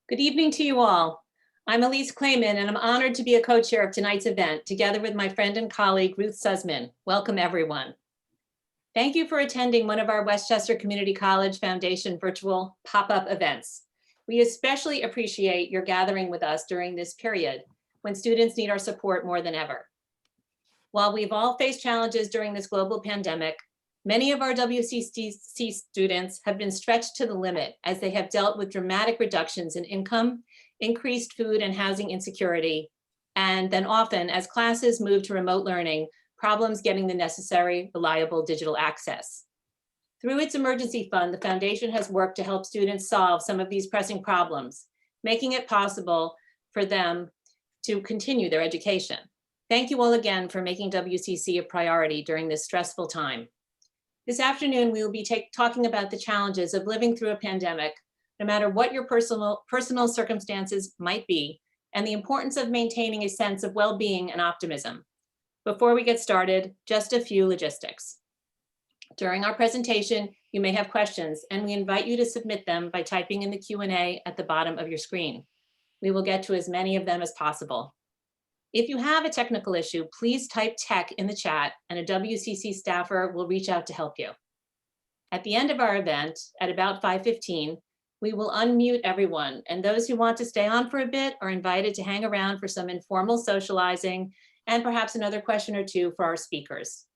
Good evening to you all. I'm Elise Clayman, and I'm honored to be a co-chair of tonight's event, together with my friend and colleague, Ruth Sussman. Welcome, everyone. Thank you for attending one of our Westchester Community College Foundation virtual pop-up events. We especially appreciate your gathering with us during this period, when students need our support more than ever. While we've all faced challenges during this global pandemic, many of our WCC students have been stretched to the limit as they have dealt with dramatic reductions in income, increased food and housing insecurity, and then often, as classes move to remote learning, problems getting the necessary, reliable digital access. Through its emergency fund, the foundation has worked to help students solve some of these pressing problems, making it possible for them to continue their education. Thank you all again for making WCC a priority during this stressful time. This afternoon, we will be talking about the challenges of living through a pandemic, no matter what your personal circumstances might be, and the importance of maintaining a sense of well-being and optimism. Before we get started, just a few logistics. During our presentation, you may have questions, and we invite you to submit them by typing in the Q&A at the bottom of your screen. We will get to as many of them as possible. If you have a technical issue, please type tech in the chat and a WCC staffer will reach out to help you. At the end of our event, at about 5:15, we will unmute everyone, and those who want to stay on for a bit are invited to hang around for some informal socializing and perhaps another question or two for our speakers.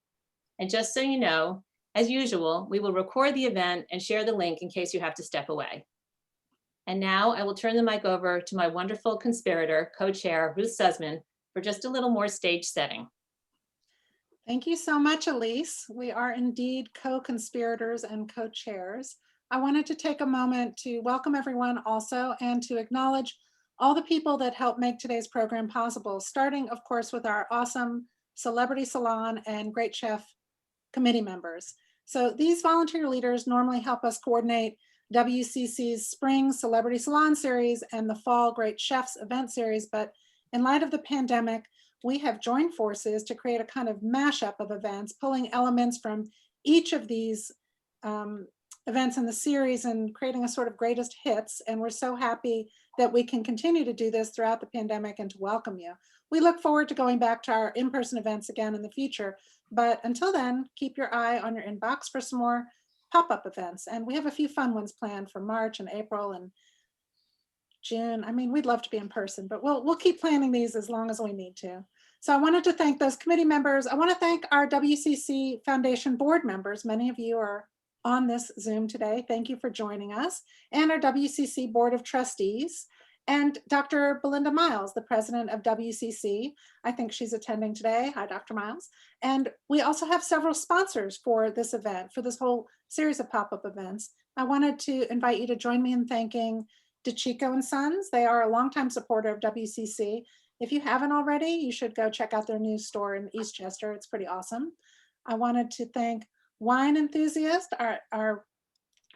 And just so you know, as usual, we will record the event and share the link in case you have to step away. And now I will turn the mic over to my wonderful conspirator, co-chair Ruth Sussman, for just a little more stage setting. Thank you so much, Elise. We are indeed co-conspirators and co-chairs. I wanted to take a moment to welcome everyone also and to acknowledge all the people that helped make today's program possible, starting, of course, with our awesome Celebrity Salon and Great Chef committee members. So these volunteer leaders normally help us coordinate WCC's Spring Celebrity Salon series and the Fall Great Chefs event series, but in light of the pandemic, we have joined forces to create a kind of mashup of events, pulling elements from each of these events in the series and creating a sort of greatest hits. And we're so happy that we can continue to do this throughout the pandemic and to welcome you. We look forward to going back to our in-person events again in the future. But until then, keep your eye on your inbox for some more pop-up events. And we have a few fun ones planned for March and April and June. I mean, we'd love to be in person, but we'll keep planning these as long as we need to. So I wanted to thank those committee members. I want to thank our WCC Foundation board members. Many of you are on this Zoom today. Thank you for joining us. And our WCC Board of Trustees and Dr. Belinda Miles, the president of WCC. I think she's attending today. Hi, Dr. Miles. And we also have several sponsors for this event, for this whole series of pop-up events. I wanted to invite you to join me in thanking DeChico & Sons. They are a longtime supporter of WCC. If you haven't already, you should go check out their new store in Eastchester. It's pretty awesome. I wanted to thank Wine Enthusiast. Our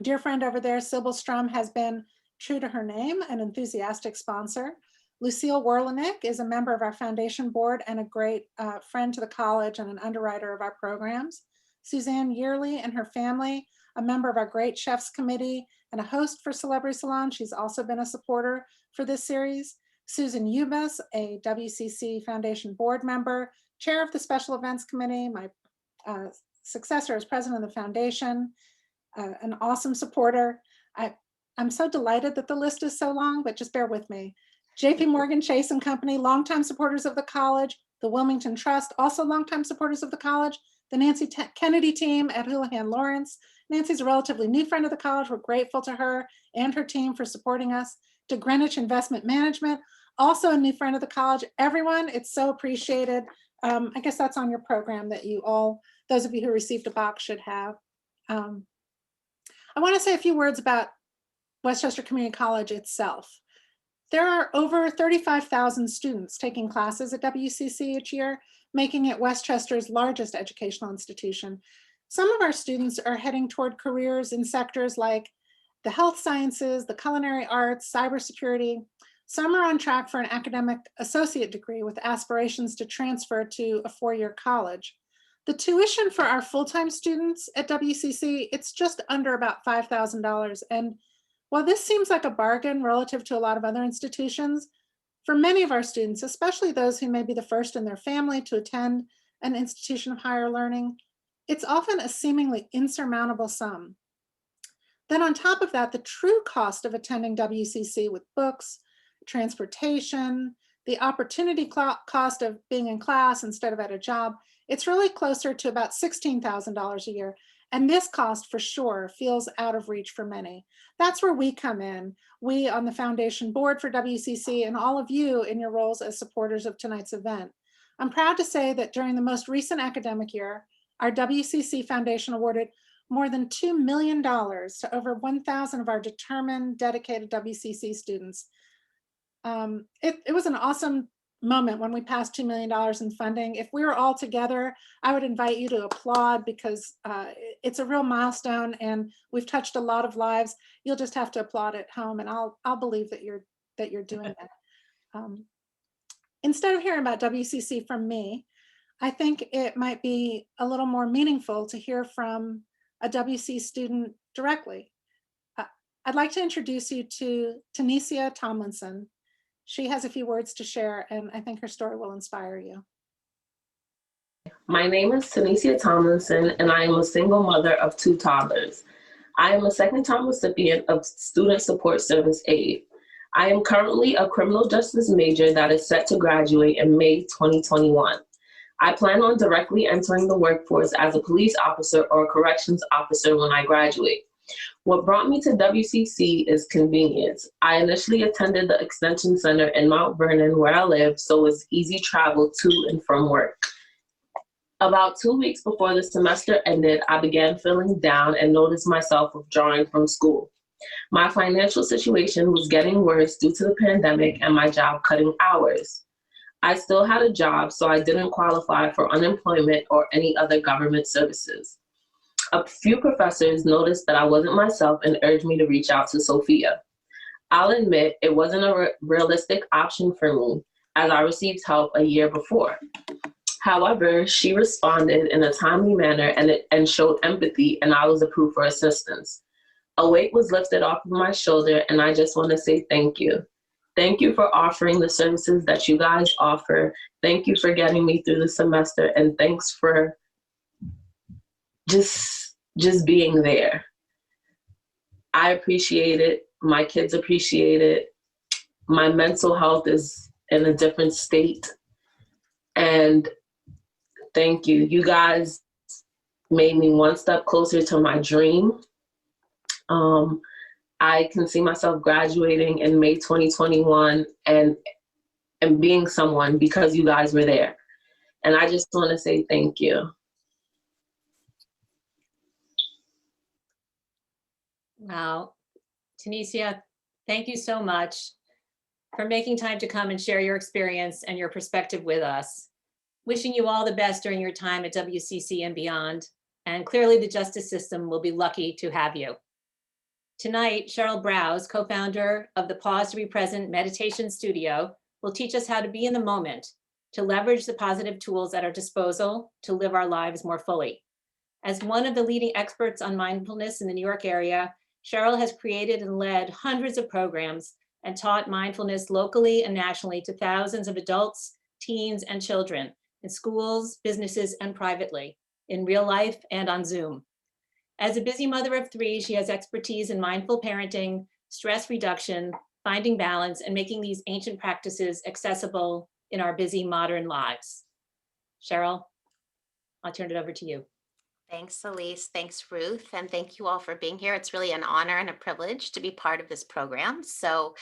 dear friend over there, Sybil Strum, has been true to her name, an enthusiastic sponsor. Lucille Werlinick is a member of our foundation board and a great friend to the college and an underwriter of our programs. Suzanne Yearley and her family, a member of our Great Chefs Committee and a host for Celebrity Salon. She's also been a supporter for this series. Susan Ubis, a WCC Foundation board member, chair of the Special Events Committee, my successor as president of the foundation, an awesome supporter. I'm so delighted that the list is so long, but just bear with me. JP Morgan Chase and Company, longtime supporters of the college, the Wilmington Trust, also longtime supporters of the college, the Nancy Kennedy team at Houlihan Lawrence. Nancy's a relatively new friend of the college. We're grateful to her and her team for supporting us. To Greenwich Investment Management, also a new friend of the college. Everyone, it's so appreciated. I guess that's on your program that you all, those of you who received a box should have. I want to say a few words about Westchester Community College itself. There are over 35,000 students taking classes at WCC each year, making it Westchester's largest educational institution. Some of our students are heading toward careers in sectors like the health sciences, the culinary arts, cybersecurity. Some are on track for an academic associate degree with aspirations to transfer to a four-year college. The tuition for our full-time students at WCC, it's just under about $5,000. And While this seems like a bargain relative to a lot of other institutions, for many of our students, especially those who may be the first in their family to attend an institution of higher learning, it's often a seemingly insurmountable sum. Then on top of that, the true cost of attending WCC with books, transportation, the opportunity cost of being in class instead of at a job, it's really closer to about $16,000 a year. And this cost for sure feels out of reach for many. That's where we come in. We on the foundation board for WCC and all of you in your roles as supporters of tonight's event. I'm proud to say that during the most recent academic year, our WCC Foundation awarded more than $2 million to over 1,000 of our determined, dedicated WCC students. It was an awesome moment when we passed $2 million in funding. If we were all together, I would invite you to applaud because it's a real milestone and we've touched a lot of lives. You'll just have to applaud at home, and I'll believe that you're doing that. Instead of hearing about WCC from me, I think it might be a little more meaningful to hear from a WC student directly. I'd like to introduce you to Tanisha Tomlinson. She has a few words to share, and I think her story will inspire you. My name is Tanisha Tomlinson, and I am a single mother of 2 toddlers. I am a second-time recipient of Student Support Service Aid. I am currently a criminal justice major that is set to graduate in May 2021. I plan on directly entering the workforce as a police officer or corrections officer when I graduate. What brought me to WCC is convenience. I initially attended the Extension Center in Mount Vernon where I live, so it's easy travel to and from work. About 2 weeks before the semester ended, I began feeling down and noticed myself withdrawing from school. My financial situation was getting worse due to the pandemic and my job cutting hours. I still had a job, so I didn't qualify for unemployment or any other government services. A few professors noticed that I wasn't myself and urged me to reach out to Sophia. I'll admit it wasn't a realistic option for me as I received help a year before. However, she responded in a timely manner and showed empathy, and I was approved for assistance. A weight was lifted off of my shoulder, and I just want to say thank you. Thank you for offering the services that you guys offer. Thank you for getting me through the semester, and thanks for just being there. I appreciate it. My kids appreciate it. My mental health is in a different state. And thank you. You guys made me one step closer to my dream. I can see myself graduating in May 2021 and being someone because you guys were there. And I just want to say thank you. Wow. Tanisha, thank you so much for making time to come and share your experience and your perspective with us. Wishing you all the best during your time at WCC and beyond. And clearly the justice system will be lucky to have you. Tonight, Cheryl Browse, co-founder of the Pause to Be Present Meditation Studio, will teach us how to be in the moment, to leverage the positive tools at our disposal to live our lives more fully. As one of the leading experts on mindfulness in the New York area, Cheryl has created and led hundreds of programs and taught mindfulness locally and nationally to thousands of adults, teens, and children in schools, businesses, and privately, in real life and on Zoom. As a busy mother of 3, she has expertise in mindful parenting, stress reduction, finding balance, and making these ancient practices accessible in our busy modern lives. Cheryl, I'll turn it over to you. Thanks, Elise. Thanks, Ruth. And thank you all for being here. It's really an honor and a privilege to be part of this program. So,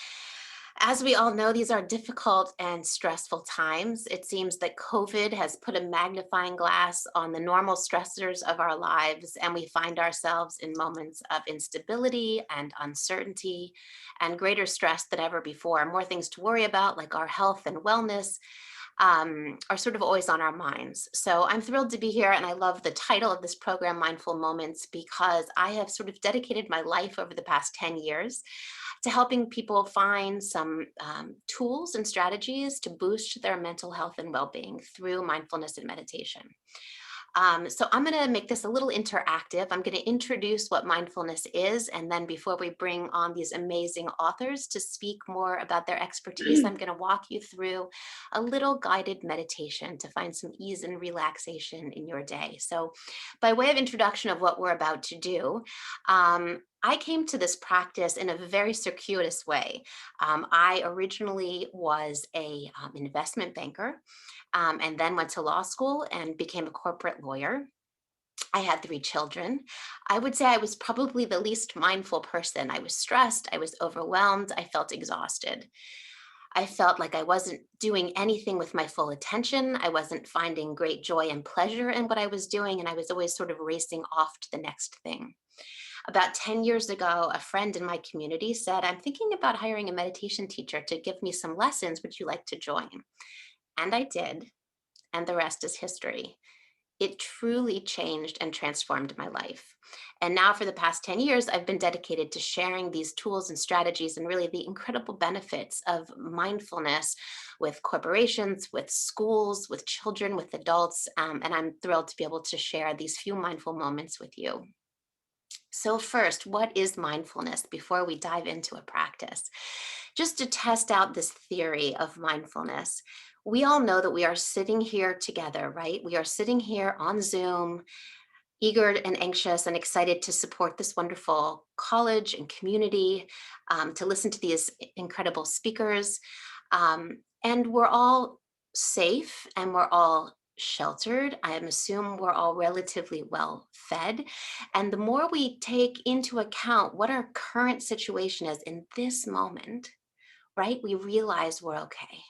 as we all know, these are difficult and stressful times. It seems that COVID has put a magnifying glass on the normal stressors of our lives, and we find ourselves in moments of instability and uncertainty and greater stress than ever before. More things to worry about, like our health and wellness, are sort of always on our minds. So I'm thrilled to be here, and I love the title of this program, Mindful Moments, because I have sort of dedicated my life over the past 10 years to helping people find some tools and strategies to boost their mental health and well-being through mindfulness and meditation. So I'm going to make this a little interactive. I'm going to introduce what mindfulness is. And then before we bring on these amazing authors to speak more about their expertise, I'm going to walk you through a little guided meditation to find some ease and relaxation in your day. So by way of introduction of what we're about to do, I came to this practice in a very circuitous way. I originally was a investment banker, and then went to law school and became a corporate lawyer. I had 3 children. I would say I was probably the least mindful person. I was stressed, I was overwhelmed, I felt exhausted. I felt like I wasn't doing anything with my full attention. I wasn't finding great joy and pleasure in what I was doing, and I was always sort of racing off to the next thing. About 10 years ago, a friend in my community said, "I'm thinking about hiring a meditation teacher to give me some lessons. Would you like to join?" And I did, and the rest is history. It truly changed and transformed my life. And now, for the past 10 years, I've been dedicated to sharing these tools and strategies and really the incredible benefits of mindfulness with corporations, with schools, with children, with adults. And I'm thrilled to be able to share these few mindful moments with you. So, first, what is mindfulness before we dive into a practice? Just to test out this theory of mindfulness, we all know that we are sitting here together, right? We are sitting here on Zoom, eager and anxious and excited to support this wonderful college and community, to listen to these incredible speakers. And we're all safe and we're all sheltered. I am assume we're all relatively well fed. And the more we take into account what our current situation is in this moment, right, we realize we're okay.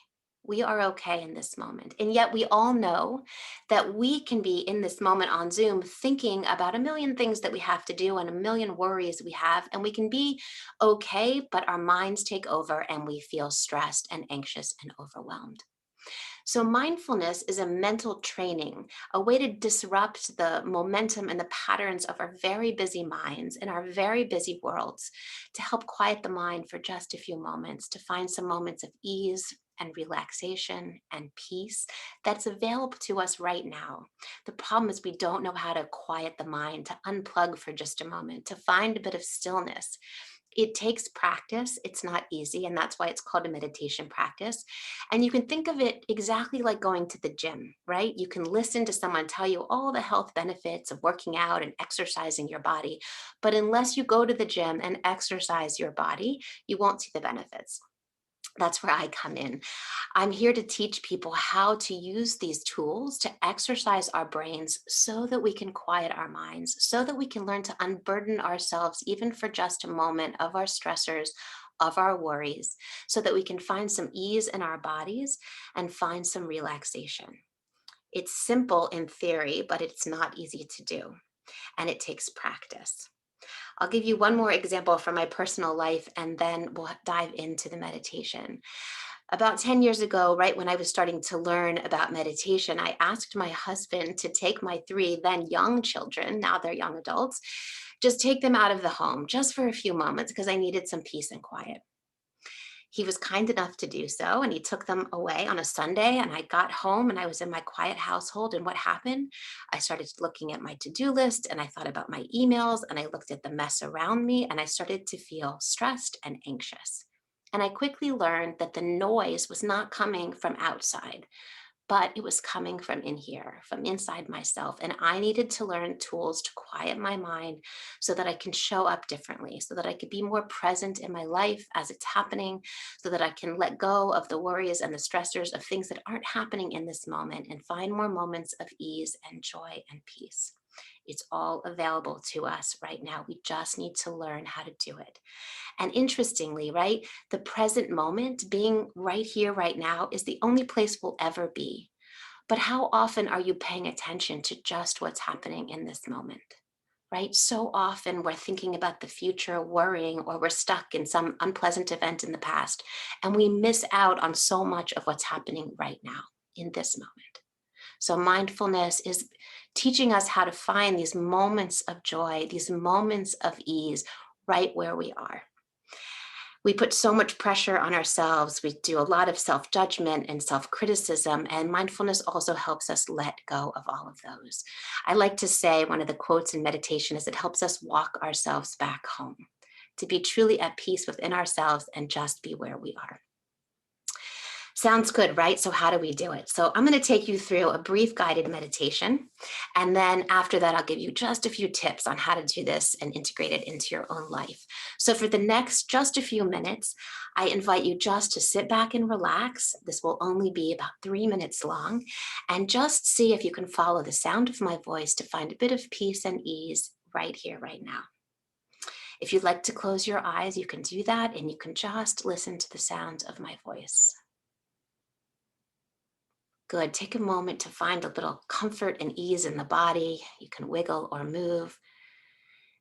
We are okay in this moment. And yet we all know that we can be in this moment on Zoom thinking about a million things that we have to do and a million worries we have. And we can be okay, but our minds take over and we feel stressed and anxious and overwhelmed. So, mindfulness is a mental training, a way to disrupt the momentum and the patterns of our very busy minds in our very busy worlds, to help quiet the mind for just a few moments, to find some moments of ease and relaxation and peace that's available to us right now. The problem is we don't know how to quiet the mind, to unplug for just a moment, to find a bit of stillness. It takes practice. It's not easy. And that's why it's called a meditation practice. And you can think of it exactly like going to the gym, right? You can listen to someone tell you all the health benefits of working out and exercising your body. But unless you go to the gym and exercise your body, you won't see the benefits. That's where I come in. I'm here to teach people how to use these tools to exercise our brains so that we can quiet our minds, so that we can learn to unburden ourselves, even for just a moment, of our stressors, of our worries, so that we can find some ease in our bodies and find some relaxation. It's simple in theory, but it's not easy to do, and it takes practice. I'll give you one more example from my personal life, and then we'll dive into the meditation. About 10 years ago, right when I was starting to learn about meditation, I asked my husband to take my 3 then young children, now they're young adults, just take them out of the home just for a few moments because I needed some peace and quiet. He was kind enough to do so, and he took them away on a Sunday. And I got home and I was in my quiet household. And what happened? I started looking at my to do list and I thought about my emails and I looked at the mess around me and I started to feel stressed and anxious. And I quickly learned that the noise was not coming from outside, but it was coming from in here, from inside myself. And I needed to learn tools to quiet my mind so that I can show up differently, so that I could be more present in my life as it's happening, so that I can let go of the worries and the stressors of things that aren't happening in this moment and find more moments of ease and joy and peace. It's all available to us right now. We just need to learn how to do it. And interestingly, right, the present moment, being right here, right now, is the only place we'll ever be. But how often are you paying attention to just what's happening in this moment? Right? So often we're thinking about the future, worrying, or we're stuck in some unpleasant event in the past, and we miss out on so much of what's happening right now in this moment. So, mindfulness is teaching us how to find these moments of joy, these moments of ease right where we are. We put so much pressure on ourselves. We do a lot of self-judgment and self-criticism, and mindfulness also helps us let go of all of those. I like to say one of the quotes in meditation is it helps us walk ourselves back home, to be truly at peace within ourselves and just be where we are. Sounds good, right? So how do we do it? So I'm going to take you through a brief guided meditation. And then after that, I'll give you just a few tips on how to do this and integrate it into your own life. So for the next just a few minutes, I invite you just to sit back and relax. This will only be about 3 minutes long. And just see if you can follow the sound of my voice to find a bit of peace and ease right here, right now. If you'd like to close your eyes, you can do that, and you can just listen to the sound of my voice. Good. Take a moment to find a little comfort and ease in the body. You can wiggle or move.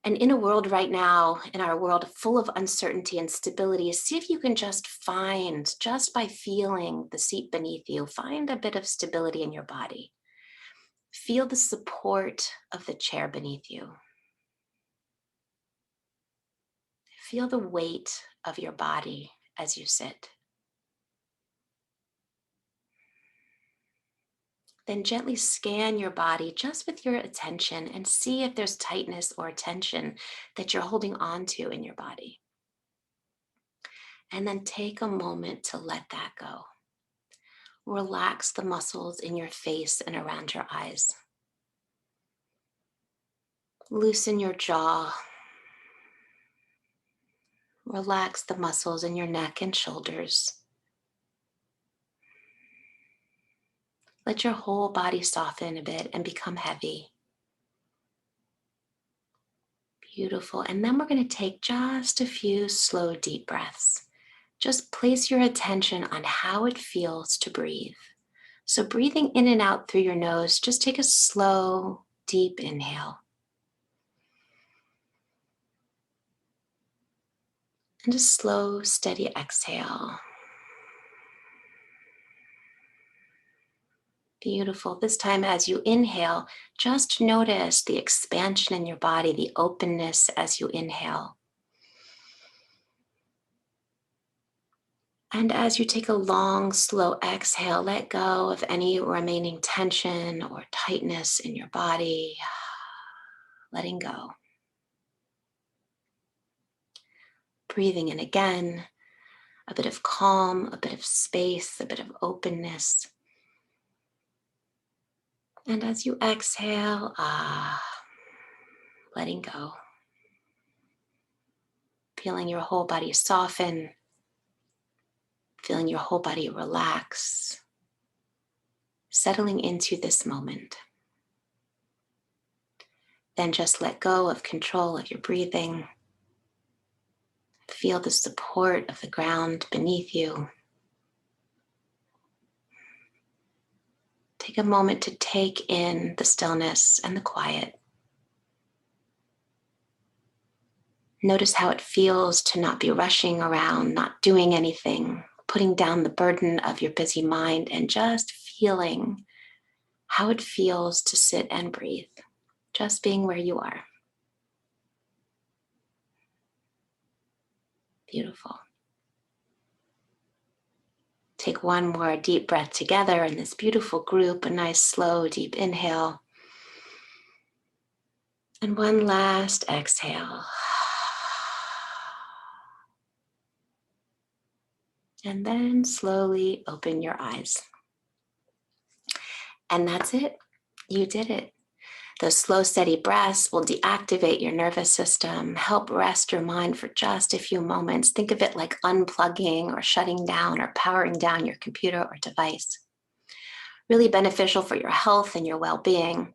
And in a world right now, in our world full of uncertainty and stability, see if you can just find, just by feeling the seat beneath you, find a bit of stability in your body. Feel the support of the chair beneath you. Feel the weight of your body as you sit. Then gently scan your body just with your attention and see if there's tightness or tension that you're holding on to in your body. And then take a moment to let that go. Relax the muscles in your face and around your eyes. Loosen your jaw. Relax the muscles in your neck and shoulders. Let your whole body soften a bit and become heavy. Beautiful. And then we're going to take just a few slow, deep breaths. Just place your attention on how it feels to breathe. So breathing in and out through your nose, just take a slow, deep inhale. And a slow, steady exhale. Beautiful. This time as you inhale, just notice the expansion in your body, the openness as you inhale. And as you take a long, slow exhale, let go of any remaining tension or tightness in your body. Letting go. Breathing in again, a bit of calm, a bit of space, a bit of openness. And as you exhale, letting go. Feeling your whole body soften. Feeling your whole body relax. Settling into this moment. Then just let go of control of your breathing. Feel the support of the ground beneath you. Take a moment to take in the stillness and the quiet. Notice how it feels to not be rushing around, not doing anything, putting down the burden of your busy mind, and just feeling how it feels to sit and breathe, just being where you are. Beautiful. Take one more deep breath together in this beautiful group, a nice slow deep inhale. And one last exhale. And then slowly open your eyes. And that's it. You did it. Those slow, steady breaths will deactivate your nervous system, help rest your mind for just a few moments. Think of it like unplugging or shutting down or powering down your computer or device. Really beneficial for your health and your well-being.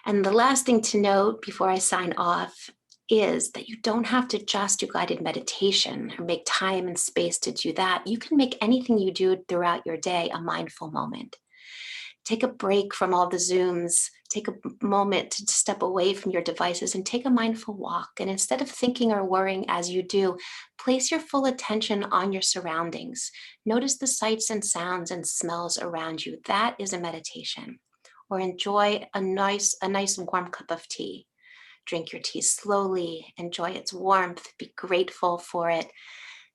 And the last thing to note before I sign off is that you don't have to just do guided meditation or make time and space to do that. You can make anything you do throughout your day a mindful moment. Take a break from all the Zooms. Take a moment to step away from your devices and take a mindful walk. And instead of thinking or worrying as you do, place your full attention on your surroundings. Notice the sights and sounds and smells around you. That is a meditation. Or enjoy a nice warm cup of tea. Drink your tea slowly. Enjoy its warmth. Be grateful for it.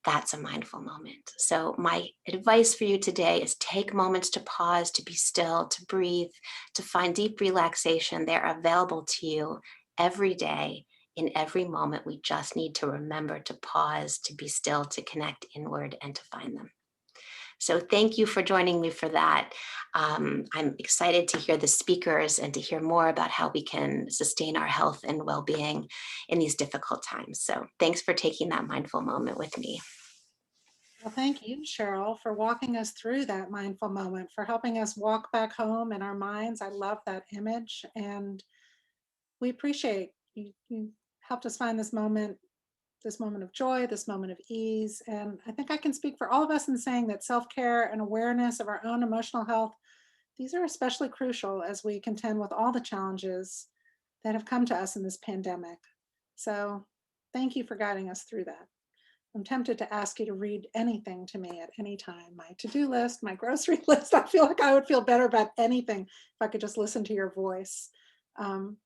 that's a mindful moment. So my advice for you today is take moments to pause, to be still, to breathe, to find deep relaxation. They're available to you every day, in every moment. We just need to remember to pause, to be still, to connect inward, and to find them. So thank you for joining me for that. I'm excited to hear the speakers and to hear more about how we can sustain our health and well-being in these difficult times. So thanks for taking that mindful moment with me. Well, thank you, Cheryl, for walking us through that mindful moment, for helping us walk back home in our minds. I love that image, and we appreciate you helped us find this moment of joy, this moment of ease. And I think I can speak for all of us in saying that self-care and awareness of our own emotional health, these are especially crucial as we contend with all the challenges that have come to us in this pandemic. So thank you for guiding us through that. I'm tempted to ask you to read anything to me at any time, my to-do list, my grocery list. I feel like I would feel better about anything if I could just listen to your voice. And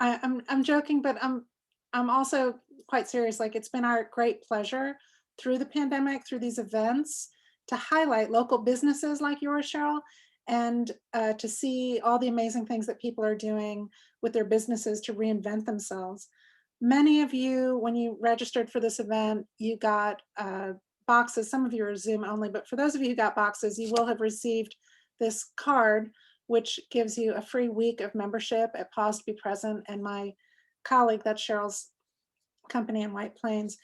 I'm joking, but I'm also quite serious. Like, it's been our great pleasure through the pandemic, through these events, to highlight local businesses like yours, Cheryl, and to see all the amazing things that people are doing with their businesses to reinvent themselves. Many of you, when you registered for this event, you got boxes. Some of you are Zoom only, but for those of you who got boxes, you will have received this card, which gives you a free week of membership at Pause to Be Present. And my colleague, that's Cheryl's company in White Plains,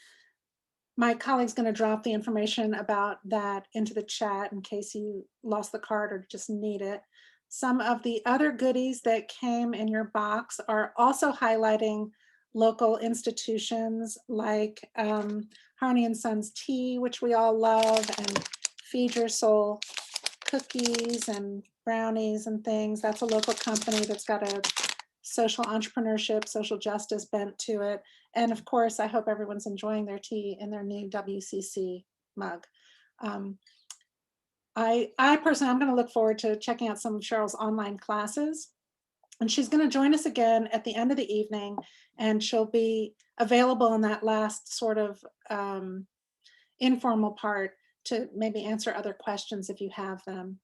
my colleague's going to drop the information about that into the chat in case you lost the card or just need it. Some of the other goodies that came in your box are also highlighting local institutions like Harney and Sons Tea, which we all love, and Feed Your Soul cookies and brownies and things. That's a local company that's got a social entrepreneurship, social justice bent to it. And of course, I hope everyone's enjoying their tea in their new WCC mug. I personally, I'm going to look forward to checking out some of Cheryl's online classes. And she's going to join us again at the end of the evening, and she'll be available in that last sort of informal part to maybe answer other questions if you have them.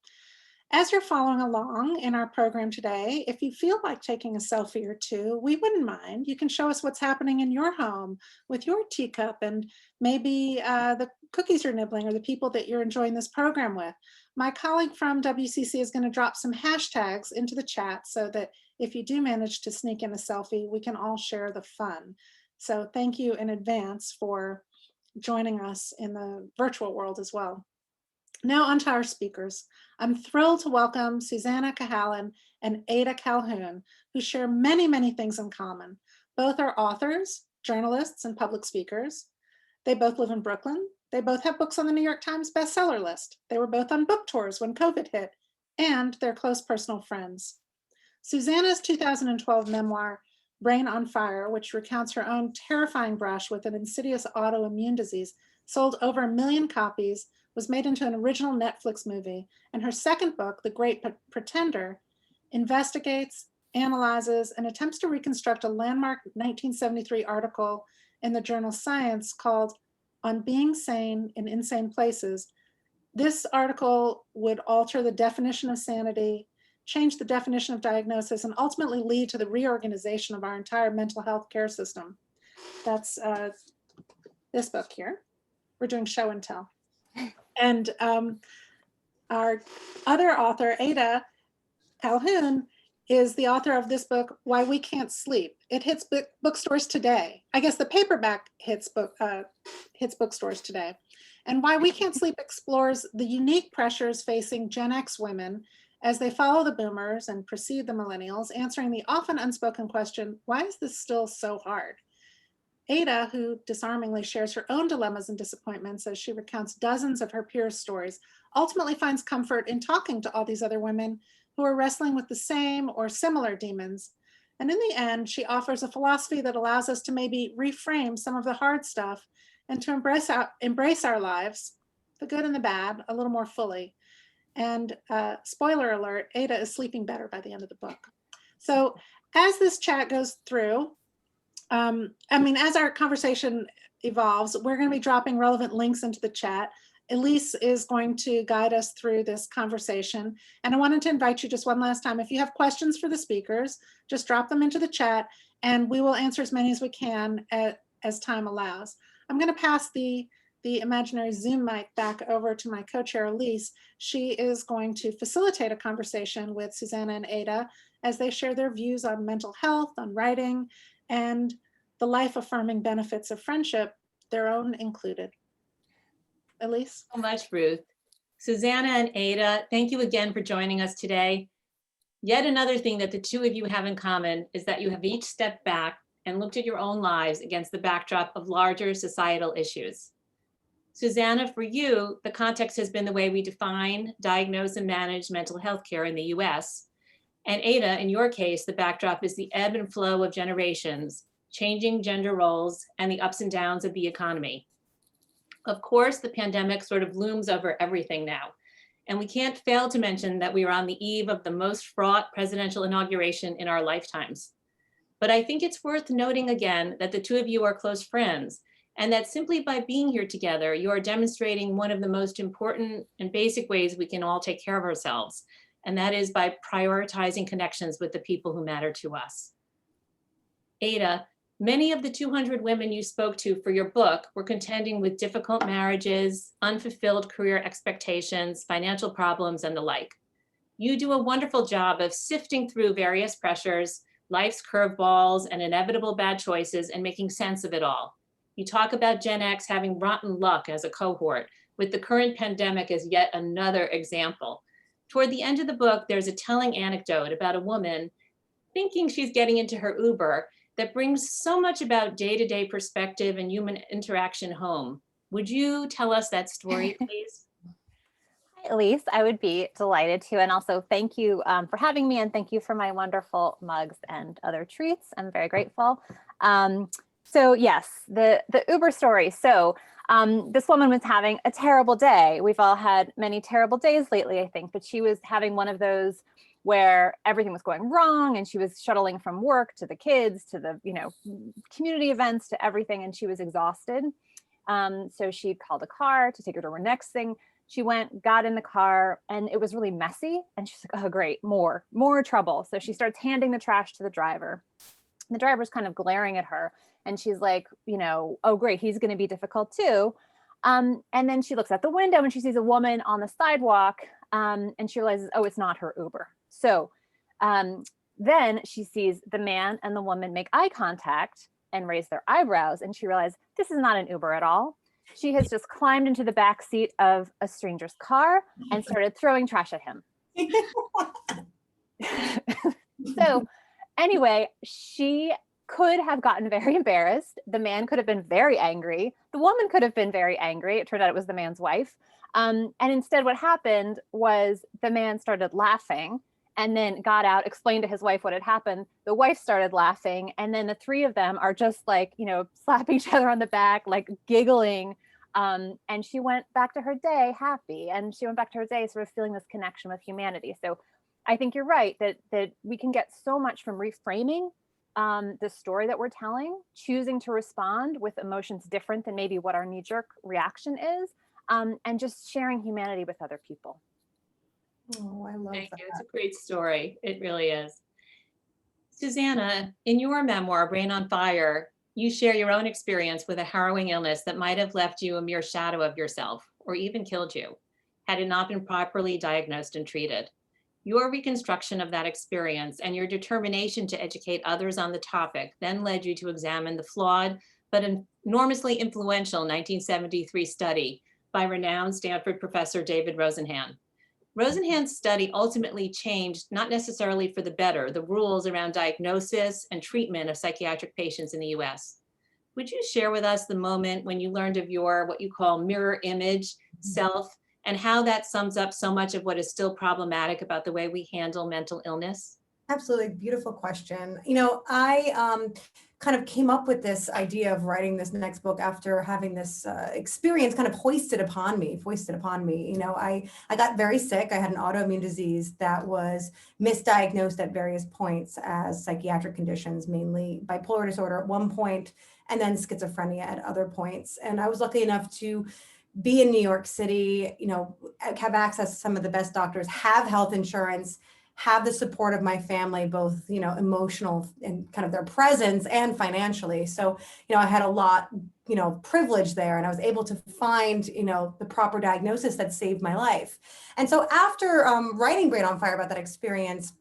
As you're following along in our program today, if you feel like taking a selfie or two, we wouldn't mind. You can show us what's happening in your home with your teacup and maybe the cookies you're nibbling or the people that you're enjoying this program with. My colleague from WCC is going to drop some hashtags into the chat so that if you do manage to sneak in a selfie, we can all share the fun. So thank you in advance for joining us in the virtual world as well. Now on to our speakers. I'm thrilled to welcome Susanna Cahalan and Ada Calhoun, who share many, many things in common. Both are authors, journalists, and public speakers. They both live in Brooklyn. They both have books on the New York Times bestseller list. They were both on book tours when COVID hit, and they're close personal friends. Susanna's 2012 memoir, Brain on Fire, which recounts her own terrifying brush with an insidious autoimmune disease, sold over 1 million copies, was made into an original Netflix movie, and her second book, The Great Pretender, investigates, analyzes, and attempts to reconstruct a landmark 1973 article in the journal Science called On Being Sane in Insane Places. This article would alter the definition of sanity, change the definition of diagnosis, and ultimately lead to the reorganization of our entire mental health care system. That's this book here. We're doing show and tell. And our other author, Ada Calhoun, is the author of this book, Why We Can't Sleep. It hits bookstores today. I guess the paperback hits bookstores today. And Why We Can't Sleep explores the unique pressures facing Gen X women as they follow the boomers and precede the millennials, answering the often unspoken question, why is this still so hard? Ada, who disarmingly shares her own dilemmas and disappointments as she recounts dozens of her peers' stories, ultimately finds comfort in talking to all these other women who are wrestling with the same or similar demons. And in the end, she offers a philosophy that allows us to maybe reframe some of the hard stuff and to embrace our lives, the good and the bad, a little more fully. And spoiler alert, Ada is sleeping better by the end of the book. So as this chat goes through, as our conversation evolves. We're going to be dropping relevant links into the chat. Elise is going to guide us through this conversation. And I wanted to invite you just one last time, if you have questions for the speakers, just drop them into the chat and we will answer as many as we can as time allows. I'm going to pass the imaginary Zoom mic back over to my co-chair, Elise. She is going to facilitate a conversation with Susanna and Ada as they share their views on mental health, on writing, and the life-affirming benefits of friendship, their own included. Elise? So much, Ruth. Susanna and Ada, thank you again for joining us today. Yet another thing that the two of you have in common is that you have each stepped back and looked at your own lives against the backdrop of larger societal issues. Susanna, for you, the context has been the way we define, diagnose, and manage mental health care in the US. And Ada, in your case, the backdrop is the ebb and flow of generations, changing gender roles, and the ups and downs of the economy. Of course, the pandemic sort of looms over everything now. And we can't fail to mention that we are on the eve of the most fraught presidential inauguration in our lifetimes. But I think it's worth noting again that the two of you are close friends, and that simply by being here together, you are demonstrating one of the most important and basic ways we can all take care of ourselves, and that is by prioritizing connections with the people who matter to us. Ada, many of the 200 women you spoke to for your book were contending with difficult marriages, unfulfilled career expectations, financial problems, and the like. You do a wonderful job of sifting through various pressures, life's curveballs, and inevitable bad choices, and making sense of it all. You talk about Gen X having rotten luck as a cohort, with the current pandemic as yet another example. Toward the end of the book, there's a telling anecdote about a woman thinking she's getting into her Uber that brings so much about day-to-day perspective and human interaction home. Would you tell us that story, please? Hi, Elise, I would be delighted to. And also thank you for having me, and thank you for my wonderful mugs and other treats. I'm very grateful. So yes, the Uber story. So this woman was having a terrible day. We've all had many terrible days lately, I think, but she was having one of those where everything was going wrong, and she was shuttling from work to the kids, to the community events, to everything, and she was exhausted. So she called a car to take her to her next thing. She went, got in the car, and it was really messy. And she's like, oh, great, more trouble. So she starts handing the trash to the driver. The driver's kind of glaring at her. And she's like, oh, great, he's going to be difficult too. And then she looks out the window and she sees a woman on the sidewalk, and she realizes, oh, it's not her Uber. So then she sees the man and the woman make eye contact and raise their eyebrows. And she realized this is not an Uber at all. She has just climbed into the back seat of a stranger's car and started throwing trash at him. So anyway, she could have gotten very embarrassed. The man could have been very angry. The woman could have been very angry. It turned out it was the man's wife. And instead what happened was the man started laughing and then got out, explained to his wife what had happened. The wife started laughing. And then the three of them are just like, slapping each other on the back, like giggling. And she went back to her day happy. And she went back to her day sort of feeling this connection with humanity. So I think you're right that we can get so much from reframing the story that we're telling, choosing to respond with emotions different than maybe what our knee-jerk reaction is, and just sharing humanity with other people. Oh, I love Thank that. you. It's a great story. It really is. Susanna, in your memoir, Brain on Fire, you share your own experience with a harrowing illness that might have left you a mere shadow of yourself or even killed you had it not been properly diagnosed and treated. Your reconstruction of that experience and your determination to educate others on the topic then led you to examine the flawed but enormously influential 1973 study by renowned Stanford professor David Rosenhan. Rosenhan's study ultimately changed, not necessarily for the better, the rules around diagnosis and treatment of psychiatric patients in the US. Would you share with us the moment when you learned of your, what you call mirror image self, and how that sums up so much of what is still problematic about the way we handle mental illness? Absolutely. Beautiful question. I kind of came up with this idea of writing this next book after having this experience kind of foisted upon me. You know, I got very sick. I had an autoimmune disease that was misdiagnosed at various points as psychiatric conditions, mainly bipolar disorder at one point, and then schizophrenia at other points. And I was lucky enough to be in New York City, you know, have access to some of the best doctors, have health insurance, have the support of my family, both, you know, emotional and kind of their presence and financially. So, you know, I had a lot, you know, privilege there, and I was able to find, you know, the proper diagnosis that saved my life. And so after writing Brain on Fire about that experience,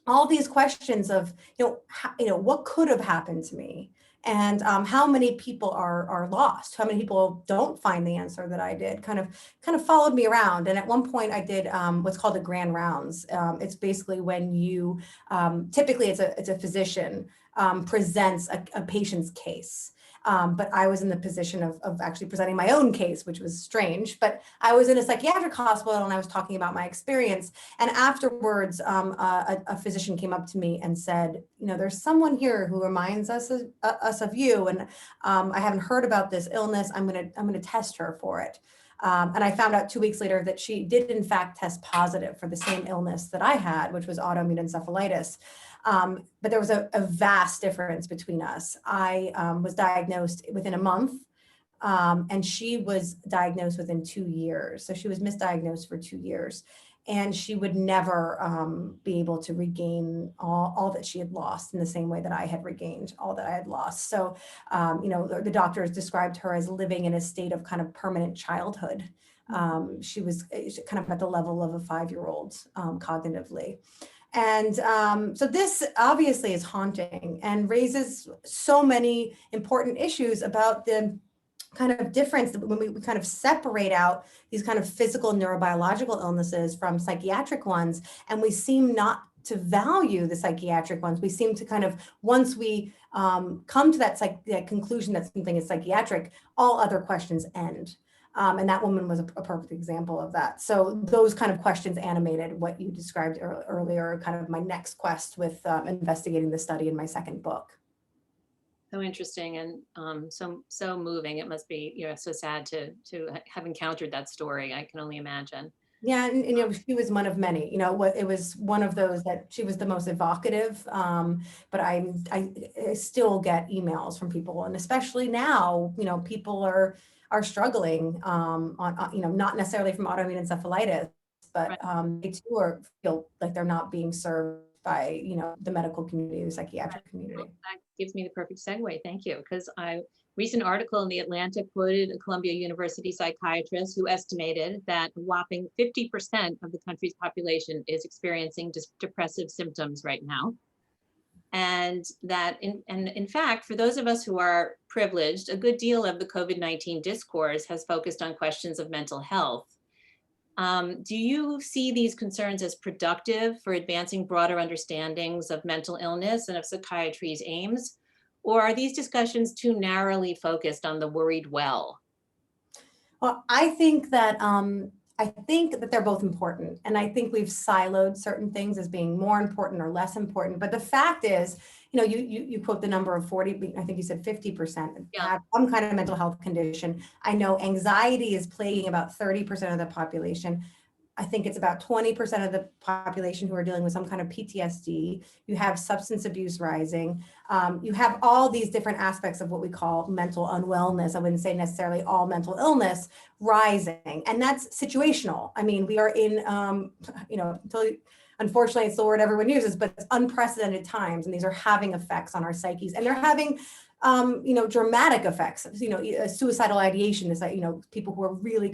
all these questions of, what could have happened to me? And how many people are lost? How many people don't find the answer that I did? Kind of followed me around. And at one point, I did what's called the grand rounds. It's basically when you typically it's a physician presents a patient's case. But I was in the position of actually presenting my own case, which was strange. But I was in a psychiatric hospital and I was talking about my experience. And afterwards, a physician came up to me and said, you know, there's someone here who reminds us of you. And I haven't heard about this illness. I'm gonna test her for it. And I found out 2 weeks later that she did in fact test positive for the same illness that I had, which was autoimmune encephalitis. But there was a vast difference between us. I was diagnosed within a month, and she was diagnosed within 2 years. So she was misdiagnosed for 2 years, and she would never be able to regain all that she had lost in the same way that I had regained all that I had lost. So, the doctors described her as living in a state of kind of permanent childhood. She was kind of at the level of a 5-year-old cognitively. And so this obviously is haunting and raises so many important issues about the kind of difference when we kind of separate out these kind of physical neurobiological illnesses from psychiatric ones. And we seem not to value the psychiatric ones. We seem to kind of, once we come to that conclusion that something is psychiatric, all other questions end. And that woman was a perfect example of that. So those kind of questions animated what you described earlier, kind of my next quest with investigating the study in my second book. So interesting and so moving. It must be, so sad to have encountered that story. I can only imagine. Yeah, and she was one of many. It was one of those that she was the most evocative. But I still get emails from people, and especially now, people are struggling on not necessarily from autoimmune encephalitis, but Right. they too feel like they're not being served by the medical community, the psychiatric community. Well, that gives me the perfect segue. Thank you, because a recent article in The Atlantic quoted a Columbia University psychiatrist who estimated that a whopping 50% of the country's population is experiencing depressive symptoms right now. And that, in fact, for those of us who are privileged, a good deal of the COVID-19 discourse has focused on questions of mental health. Do you see these concerns as productive for advancing broader understandings of mental illness and of psychiatry's aims? Or are these discussions too narrowly focused on the worried well? Well, I think that they're both important. And I think we've siloed certain things as being more important or less important. But the fact is, you quote the number of 40, I think you said 50% have some kind of mental health condition. I know anxiety is plaguing about 30% of the population. I think it's about 20% of the population who are dealing with some kind of PTSD. You have substance abuse rising. You have all these different aspects of what we call mental unwellness. I wouldn't say necessarily all mental illness rising. And that's situational. I mean, we are in, unfortunately, it's the word everyone uses, but it's unprecedented times. And these are having effects on our psyches. And they're having dramatic effects. Suicidal ideation is that, people who are really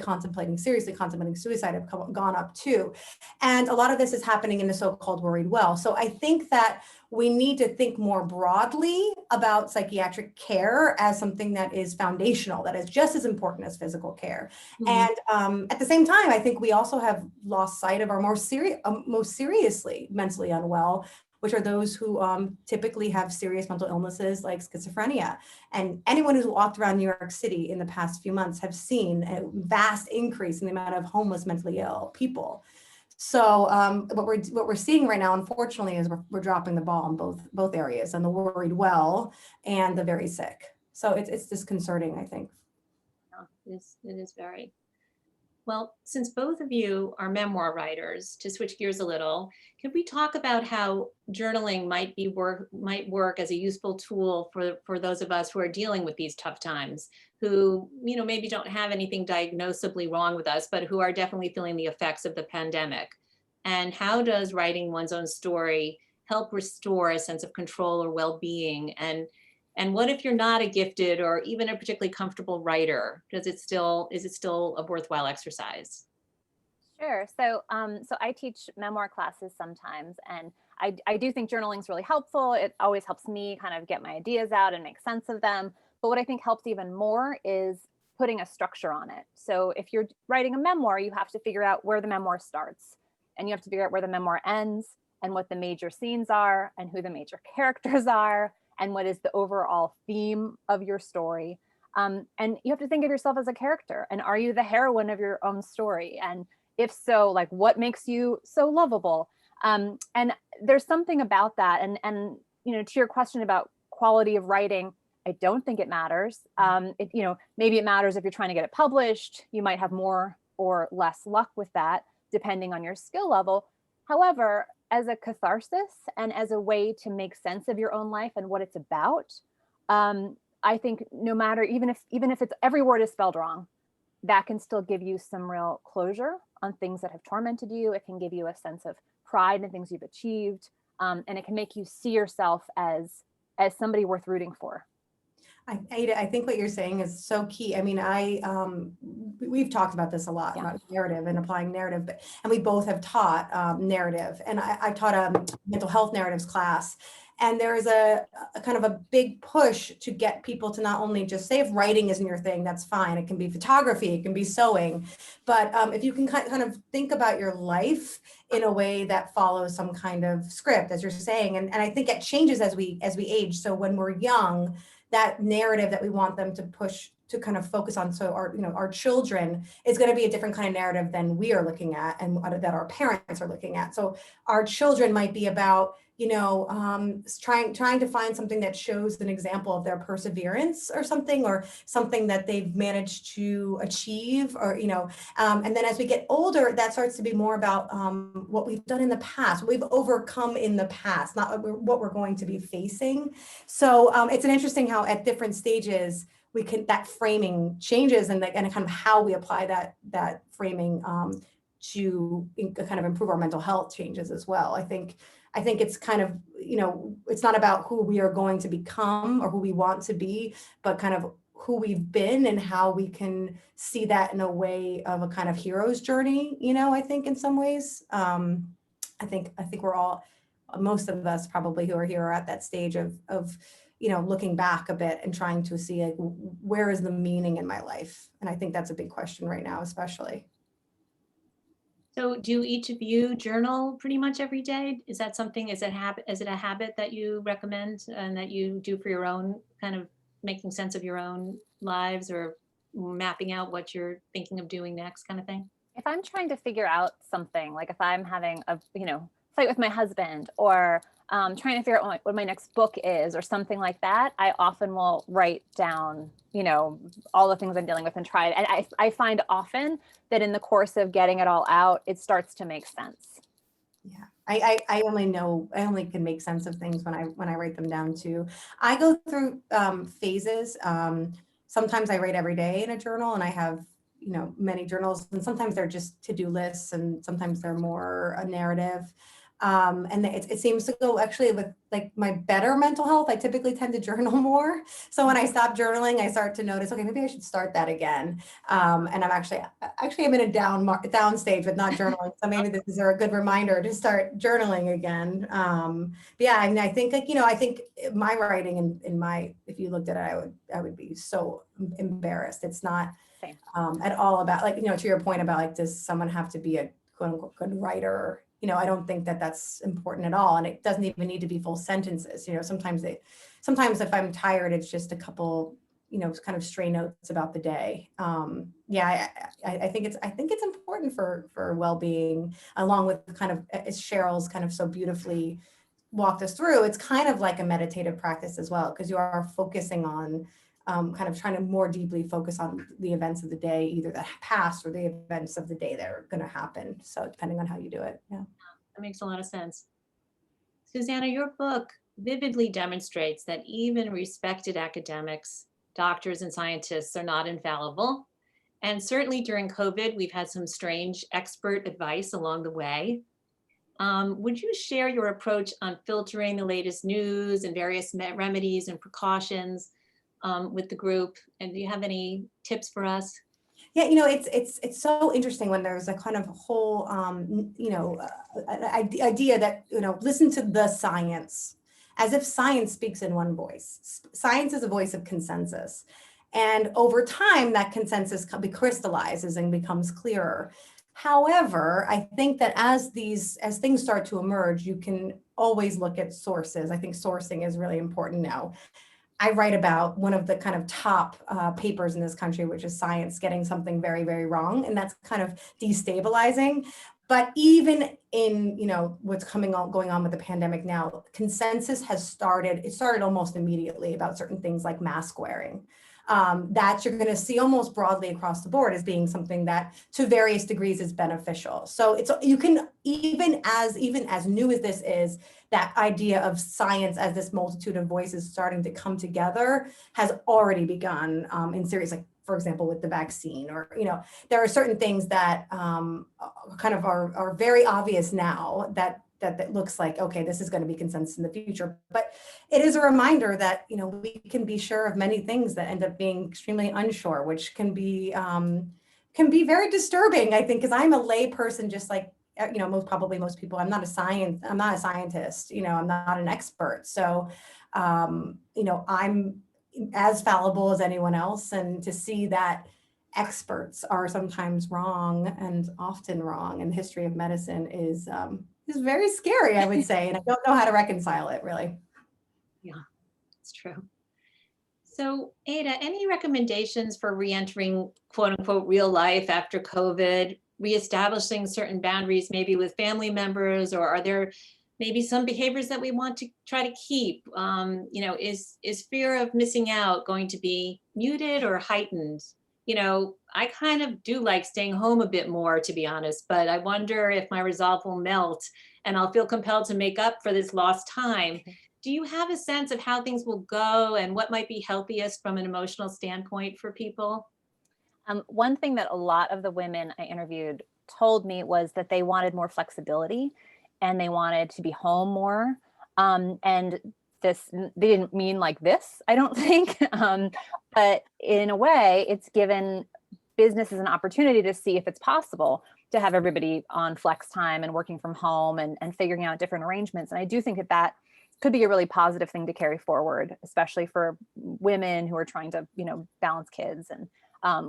seriously contemplating suicide have gone up too. And a lot of this is happening in the so-called worried well. So I think that we need to think more broadly about psychiatric care as something that is foundational, that is just as important as physical care. Mm-hmm. And at the same time, I think we also have lost sight of our most seriously mentally unwell, which are those who typically have serious mental illnesses like schizophrenia. And anyone who's walked around New York City in the past few months have seen a vast increase in the amount of homeless mentally ill people. So what we're seeing right now, unfortunately, is we're dropping the ball in both areas, and the worried well and the very sick. So it's disconcerting, I think. Yeah, it is very. Well, since both of you are memoir writers, to switch gears a little, could we talk about how journaling might work as a useful tool for those of us who are dealing with these tough times, who, you know, maybe don't have anything diagnosably wrong with us, but who are definitely feeling the effects of the pandemic? And how does writing one's own story help restore a sense of control or well-being? And what if you're not a gifted or even a particularly comfortable writer? Is it still a worthwhile exercise? Sure. So I teach memoir classes sometimes, and I do think journaling is really helpful. It always helps me kind of get my ideas out and make sense of them. But what I think helps even more is putting a structure on it. So if you're writing a memoir, you have to figure out where the memoir starts, and you have to figure out where the memoir ends, and what the major scenes are, and who the major characters are, and what is the overall theme of your story. And you have to think of yourself as a character. And are you the heroine of your own story? And if so, like, what makes you so lovable? And there's something about that. And you know, to your question about quality of writing, I don't think it matters. You know, maybe it matters if you're trying to get it published. You might have more or less luck with that, depending on your skill level. However, as a catharsis and as a way to make sense of your own life and what it's about, I think no matter, even if it's every word is spelled wrong, that can still give you some real closure on things that have tormented you. It can give you a sense of pride in things you've achieved, and it can make you see yourself as somebody worth rooting for. Ada, I think what you're saying is so key. I mean, we've talked about this a lot, Yeah. about narrative and applying narrative, and we both have taught narrative. And I taught a mental health narratives class. And there is a kind of a big push to get people to not only just say, if writing isn't your thing, that's fine. It can be photography, it can be sewing. But if you can kind of think about your life in a way that follows some kind of script, as you're saying, and I think it changes as we age. So when we're young, that narrative that we want them to push to kind of focus on, so our children, is going to be a different kind of narrative than we are looking at and that our parents are looking at. So our children might be about trying to find something that shows an example of their perseverance or something that they've managed to achieve, or and then as we get older, that starts to be more about what we've done in the past, what we've overcome in the past, not what we're going to be facing. So it's an interesting how at different stages that framing changes, and kind of how we apply that framing to kind of improve our mental health changes as well. I think it's kind of, it's not about who we are going to become or who we want to be, but kind of who we've been and how we can see that in a way of a kind of hero's journey, I think in some ways. I think we're all, most of us probably who are here are at that stage of looking back a bit and trying to see, like, where is the meaning in my life? And I think that's a big question right now, especially. So do each of you journal pretty much every day? Is that something, is it a habit that you recommend and that you do for your own kind of making sense of your own lives, or mapping out what you're thinking of doing next kind of thing? If I'm trying to figure out something, like if I'm having a fight with my husband, or trying to figure out what my next book is or something like that, I often will write down, all the things I'm dealing with and try it. And I find often that in the course of getting it all out, it starts to make sense. Yeah, I only can make sense of things when I write them down too. I go through phases. Sometimes I write every day in a journal, and I have many journals, and sometimes they're just to-do lists, and sometimes they're more a narrative. And it seems to go actually with like my better mental health. I typically tend to journal more. So when I stop journaling, I start to notice, okay, maybe I should start that again. And I'm actually I'm in a down stage with not journaling. So maybe this is a good reminder to start journaling again. But yeah, I mean, I think I think my writing in my, if you looked at it, I would be so embarrassed. It's not at all about, like, to your point about, like, does someone have to be a quote unquote good writer? I don't think that that's important at all. And it doesn't even need to be full sentences. Sometimes if I'm tired, it's just a couple, kind of stray notes about the day. Yeah, I think it's important for well-being, along with kind of, as Cheryl's kind of so beautifully walked us through, it's kind of like a meditative practice as well, because you are focusing on kind of trying to more deeply focus on the events of the day, either the past or the events of the day that are going to happen. So depending on how you do it. Yeah. That makes a lot of sense. Susanna, your book vividly demonstrates that even respected academics, doctors, and scientists are not infallible. And certainly during COVID, we've had some strange expert advice along the way. Would you share your approach on filtering the latest news and various remedies and precautions with the group? And do you have any tips for us? Yeah, it's so interesting when there's a kind of whole, idea that, listen to the science, as if science speaks in one voice. Science is a voice of consensus. And over time, that consensus crystallizes and becomes clearer. However, I think that as things start to emerge, you can always look at sources. I think sourcing is really important now. I write about one of the kind of top papers in this country, which is Science getting something very, very wrong. And that's kind of destabilizing. But even in, what's going on with the pandemic now, consensus has started. It started almost immediately about certain things like mask wearing. That you're going to see almost broadly across the board as being something that to various degrees is beneficial. So you can, even as new as this is, that idea of science as this multitude of voices starting to come together has already begun in series, like, for example, with the vaccine, or, there are certain things that kind of are very obvious now that looks like, okay, this is going to be consensus in the future. But it is a reminder that, we can be sure of many things that end up being extremely unsure, which can be very disturbing, I think, because I'm a lay person, just like, most people. I'm not a scientist, I'm not an expert. So, I'm as fallible as anyone else. And to see that experts are sometimes wrong, and often wrong, in the history of medicine is very scary, I would say. And I don't know how to reconcile it, really. Yeah, it's true. So Ada, any recommendations for re-entering quote unquote real life after COVID, reestablishing certain boundaries, maybe with family members, or are there maybe some behaviors that we want to try to keep? Is fear of missing out going to be muted or heightened? I kind of do like staying home a bit more, to be honest, but I wonder if my resolve will melt and I'll feel compelled to make up for this lost time. Do you have a sense of how things will go and what might be healthiest from an emotional standpoint for people? One thing that a lot of the women I interviewed told me was that they wanted more flexibility and they wanted to be home more. And they didn't mean like this, I don't think. But in a way, it's given businesses an opportunity to see if it's possible to have everybody on flex time and working from home and figuring out different arrangements. And I do think that could be a really positive thing to carry forward, especially for women who are trying to, balance kids and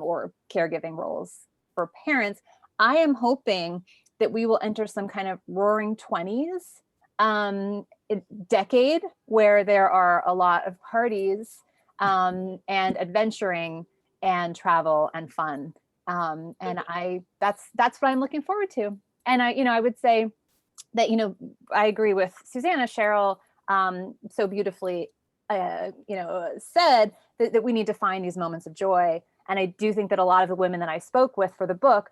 or caregiving roles for parents. I am hoping that we will enter some kind of roaring 20s decade where there are a lot of parties and adventuring and travel and fun. And that's what I'm looking forward to. And I would say that, I agree with Susanna. Cheryl so beautifully, said that we need to find these moments of joy. And I do think that a lot of the women that I spoke with for the book,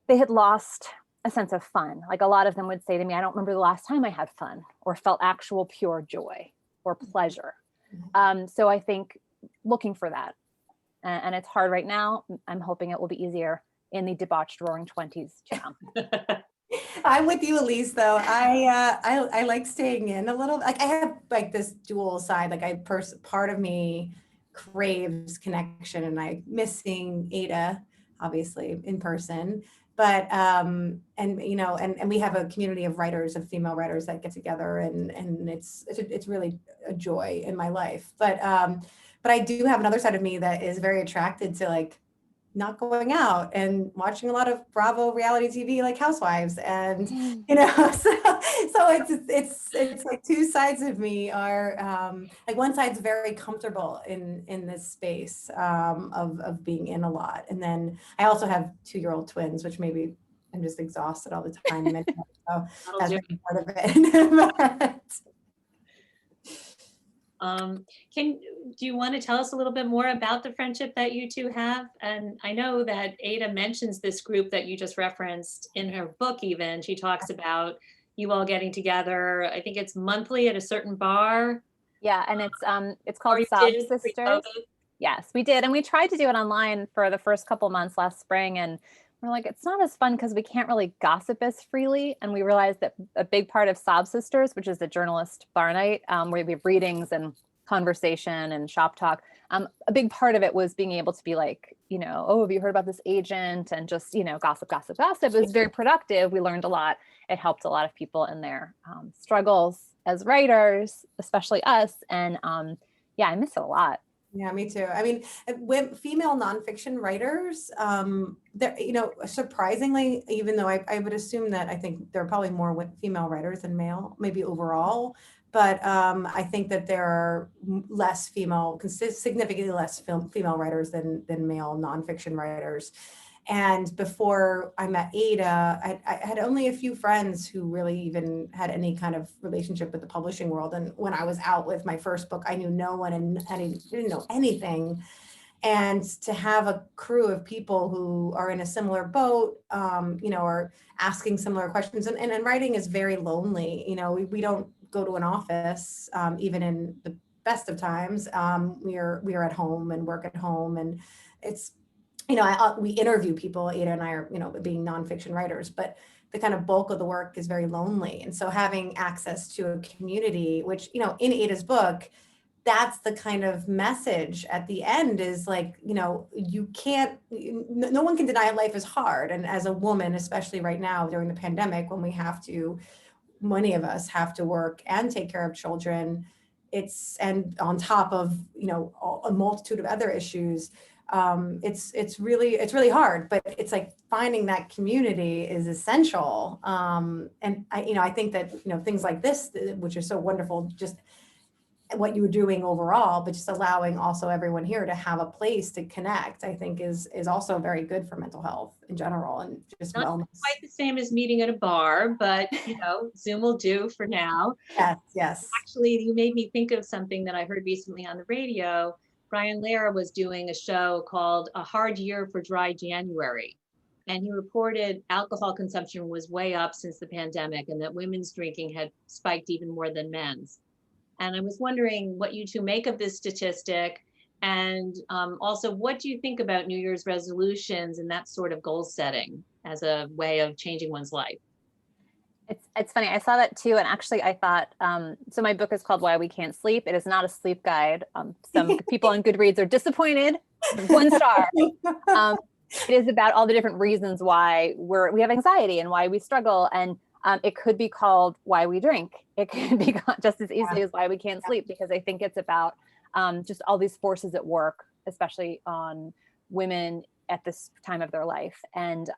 they had lost a sense of fun. Like a lot of them would say to me, I don't remember the last time I had fun or felt actual pure joy or pleasure. So I think looking for that, and it's hard right now. I'm hoping it will be easier in the debauched roaring 20s. I'm with you, Elise, though. I like staying in a little. Like I have like this dual side. Like part of me craves connection, and I miss seeing Ada, obviously in person. But and we have a community of writers, of female writers that get together, and it's really a joy in my life. But I do have another side of me that is very attracted to like not going out and watching a lot of Bravo reality TV like Housewives, and you know, so it's like two sides of me are like one side's very comfortable in this space of being in a lot, and then I also have 2-year-old twins, which maybe I'm just exhausted all the time. So That'll that's do maybe part of it. Do you want to tell us a little bit more about the friendship that you two have? And I know that Ada mentions this group that you just referenced in her book even. She talks about you all getting together, I think it's monthly at a certain bar. Yeah, and it's Or called you Sob did Sisters. pre-COVID? Yes, we did. And we tried to do it online for the first couple months last spring. And we're like, it's not as fun because we can't really gossip as freely. And we realized that a big part of Sob Sisters, which is the journalist bar night, where we have readings and conversation and shop talk, a big part of it was being able to be like, you know, oh, have you heard about this agent? And just, you know, gossip, gossip, gossip. It was very productive. We learned a lot. It helped a lot of people in their struggles as writers, especially us. And yeah, I miss it a lot. Yeah, me too. I mean, with female nonfiction writers, there, you know, surprisingly, even though I would assume that I think there are probably more female writers than male, maybe overall, but I think that there are less female, significantly less female writers than male nonfiction writers. And before I met Ada, I had only a few friends who really even had any kind of relationship with the publishing world. And when I was out with my first book, I knew no one and I didn't know anything. And to have a crew of people who are in a similar boat, you know, are asking similar questions. And writing is very lonely. You know, we don't go to an office, even in the best of times. We are at home and work at home, and it's, you know, we interview people. Ada and I are, you know, being nonfiction writers, but the kind of bulk of the work is very lonely. And so having access to a community, which, you know, in Ada's book, that's the kind of message at the end is like, you know, you can't, no one can deny life is hard. And as a woman, especially right now during the pandemic, when we have to, many of us have to work and take care of children, and on top of, you know, a multitude of other issues, it's really hard, but it's like finding that community is essential. And I think that, you know, things like this, which is so wonderful, just what you were doing overall, but just allowing also everyone here to have a place to connect, I think is also very good for mental health in general and just Not wellness. quite the same as meeting at a bar, but you know, Zoom will do for now. Yes. Actually, you made me think of something that I heard recently on the radio. Brian Lehrer was doing a show called A Hard Year for Dry January. And he reported alcohol consumption was way up since the pandemic and that women's drinking had spiked even more than men's. And I was wondering what you two make of this statistic, and also what do you think about New Year's resolutions and that sort of goal setting as a way of changing one's life? It's funny. I saw that too. And actually I thought, so my book is called Why We Can't Sleep. It is not a sleep guide. Some people on Goodreads are disappointed. 1 star. It is about all the different reasons why we have anxiety and why we struggle. And it could be called Why We Drink. It could be just as easily as Why We Can't Sleep, because I think it's about just all these forces at work, especially on women at this time of their life. And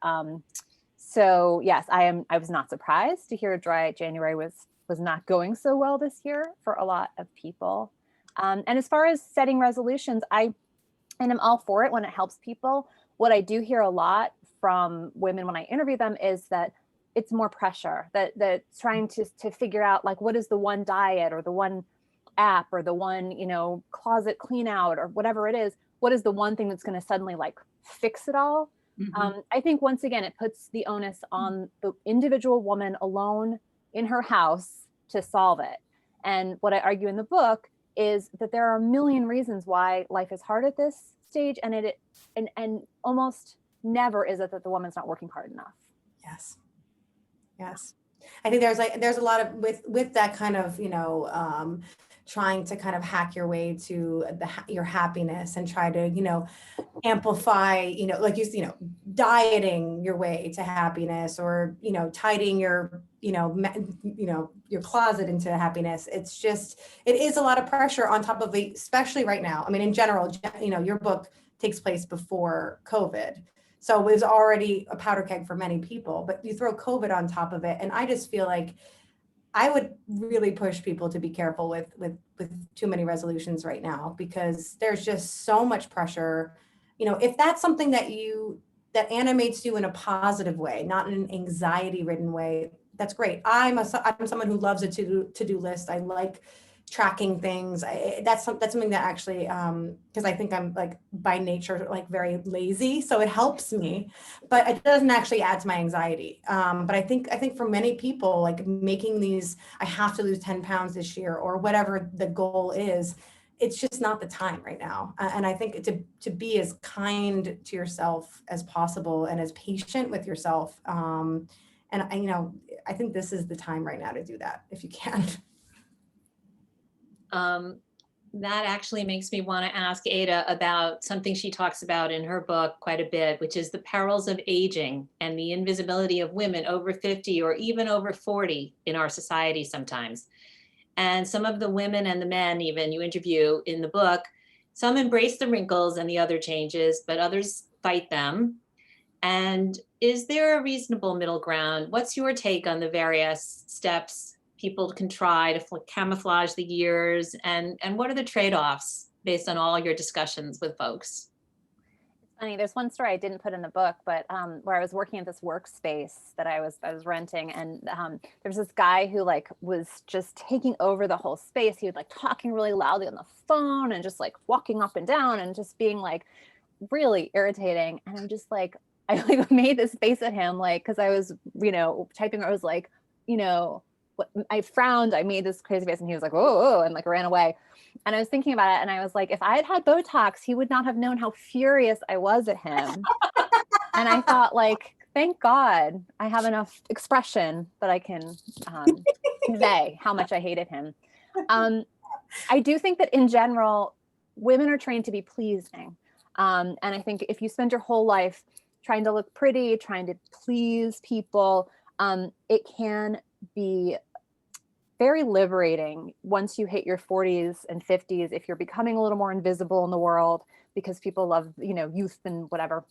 so yes, I was not surprised to hear Dry January was not going so well this year for a lot of people. And as far as setting resolutions, I'm all for it when it helps people. What I do hear a lot from women when I interview them is that it's more pressure, that trying to figure out like, what is the one diet or the one app or the one, you know, closet clean out or whatever it is. What is the one thing that's going to suddenly like fix it all? Mm-hmm. I think once again, it puts the onus on the individual woman alone in her house to solve it. And what I argue in the book is that there are a million reasons why life is hard at this stage, and and almost never is it that the woman's not working hard enough. Yes. I think there's a lot of with that kind of, you know, trying to kind of hack your way to your happiness and try to, you know, amplify, you know, like you know, dieting your way to happiness, or, you know, tidying your, you know, your closet into happiness. It's just, it is a lot of pressure on top of it, especially right now. I mean, in general, you know, your book takes place before COVID. So it was already a powder keg for many people, but you throw COVID on top of it. And I just feel like I would really push people to be careful with too many resolutions right now, because there's just so much pressure. You know, if that's something that animates you in a positive way, not in an anxiety ridden way, that's great. I'm someone who loves a to-do list. I like tracking things. That's something that actually, because I think I'm like by nature, like very lazy. So it helps me, but it doesn't actually add to my anxiety. But I think for many people, like making these, I have to lose 10 pounds this year or whatever the goal is, it's just not the time right now. And I think to be as kind to yourself as possible and as patient with yourself. And I think this is the time right now to do that if you can. That actually makes me want to ask Ada about something she talks about in her book quite a bit, which is the perils of aging and the invisibility of women over 50 or even over 40 in our society sometimes. And some of the women and the men even you interview in the book, some embrace the wrinkles and the other changes, but others fight them. And is there a reasonable middle ground? What's your take on the various steps people can try to camouflage the years, and what are the trade-offs based on all your discussions with folks? It's funny, there's one story I didn't put in the book, but where I was working at this workspace that I was renting, and there was this guy who like was just taking over the whole space. He was like talking really loudly on the phone and just like walking up and down and just being like really irritating. And I'm just like, I like made this face at him, like, because I was, typing. I was like, I frowned, I made this crazy face, and he was like, whoa, and like ran away. And I was thinking about it, and I was like, if I had had Botox, he would not have known how furious I was at him. And I thought, like, thank God I have enough expression that I can convey how much I hated him. I do think that in general, women are trained to be pleasing. And I think if you spend your whole life trying to look pretty, trying to please people, it can be very liberating once you hit your 40s and 50s, if you're becoming a little more invisible in the world because people love, youth and whatever.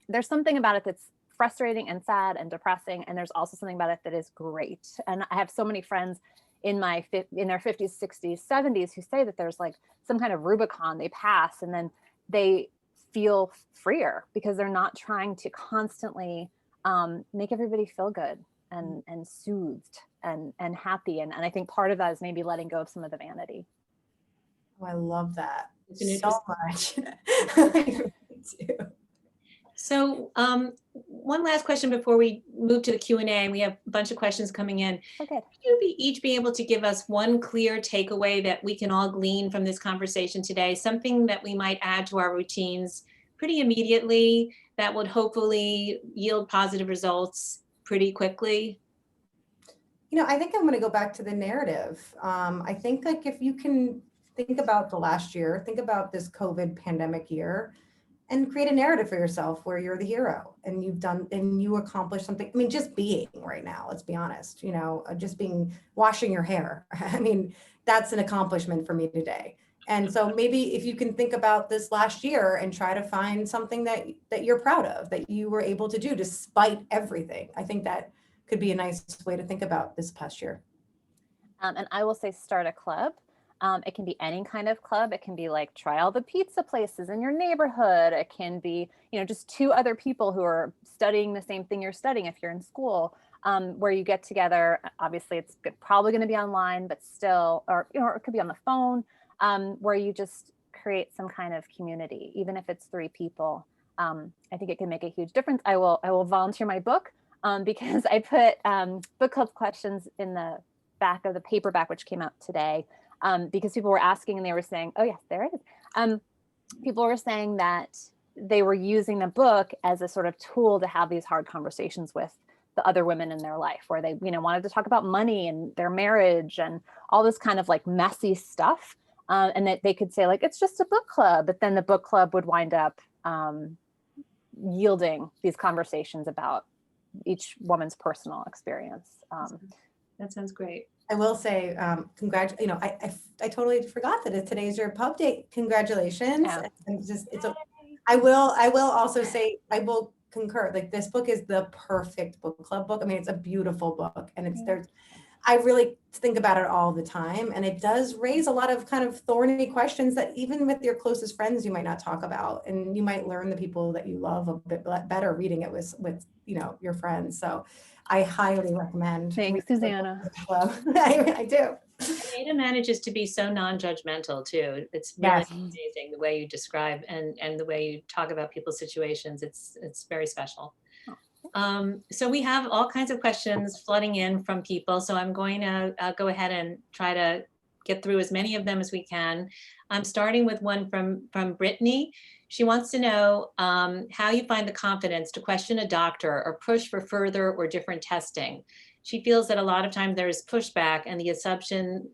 There's something about it that's frustrating and sad and depressing. And there's also something about it that is great. And I have so many friends in their 50s, 60s, 70s who say that there's like some kind of Rubicon they pass, and then they feel freer because they're not trying to constantly make everybody feel good and soothed and happy. And I think part of that is maybe letting go of some of the vanity. Oh, I love that so much. So one last question before we move to the Q&A. We have a bunch of questions coming in. Okay. Could you each be able to give us one clear takeaway that we can all glean from this conversation today, something that we might add to our routines pretty immediately that would hopefully yield positive results pretty quickly? I think I'm going to go back to the narrative. I think like if you can think about the last year, think about this COVID pandemic year, and create a narrative for yourself where you're the hero and you accomplished something. I mean, just being right now, let's be honest, just washing your hair. I mean, that's an accomplishment for me today. And so maybe if you can think about this last year and try to find something that you're proud of, that you were able to do despite everything. I think that could be a nice way to think about this past year. And I will say start a club. It can be any kind of club. It can be like try all the pizza places in your neighborhood. It can be, just two other people who are studying the same thing you're studying if you're in school, where you get together. Obviously, it's probably going to be online, but still, or it could be on the phone, where you just create some kind of community, even if it's 3 people. I think it can make a huge difference. I will volunteer my book because I put book club questions in the back of the paperback, which came out today. Because people were asking and they were saying, oh yes, there it is. People were saying that they were using the book as a sort of tool to have these hard conversations with the other women in their life, where they, wanted to talk about money and their marriage and all this kind of like messy stuff. And that they could say like, it's just a book club, but then the book club would wind up yielding these conversations about each woman's personal experience. That sounds great. I will say, I totally forgot that today's your pub date. Congratulations. Yeah. And I will also say, I will concur, like this book is the perfect book club book. I mean, it's a beautiful book and it's there. I really think about it all the time, and it does raise a lot of kind of thorny questions that even with your closest friends, you might not talk about, and you might learn the people that you love a bit better reading it with your friends. So I highly recommend. Thanks, Susanna. I do. Ada manages to be so non-judgmental too. It's really Yes. amazing the way you describe and the way you talk about people's situations. It's very special. So we have all kinds of questions flooding in from people. So I'm going to go ahead and try to get through as many of them as we can. I'm starting with one from Brittany. She wants to know how you find the confidence to question a doctor or push for further or different testing. She feels that a lot of times there's pushback and the assumption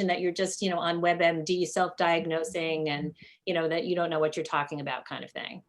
that you're just, on WebMD self-diagnosing and, that you don't know what you're talking about kind of thing.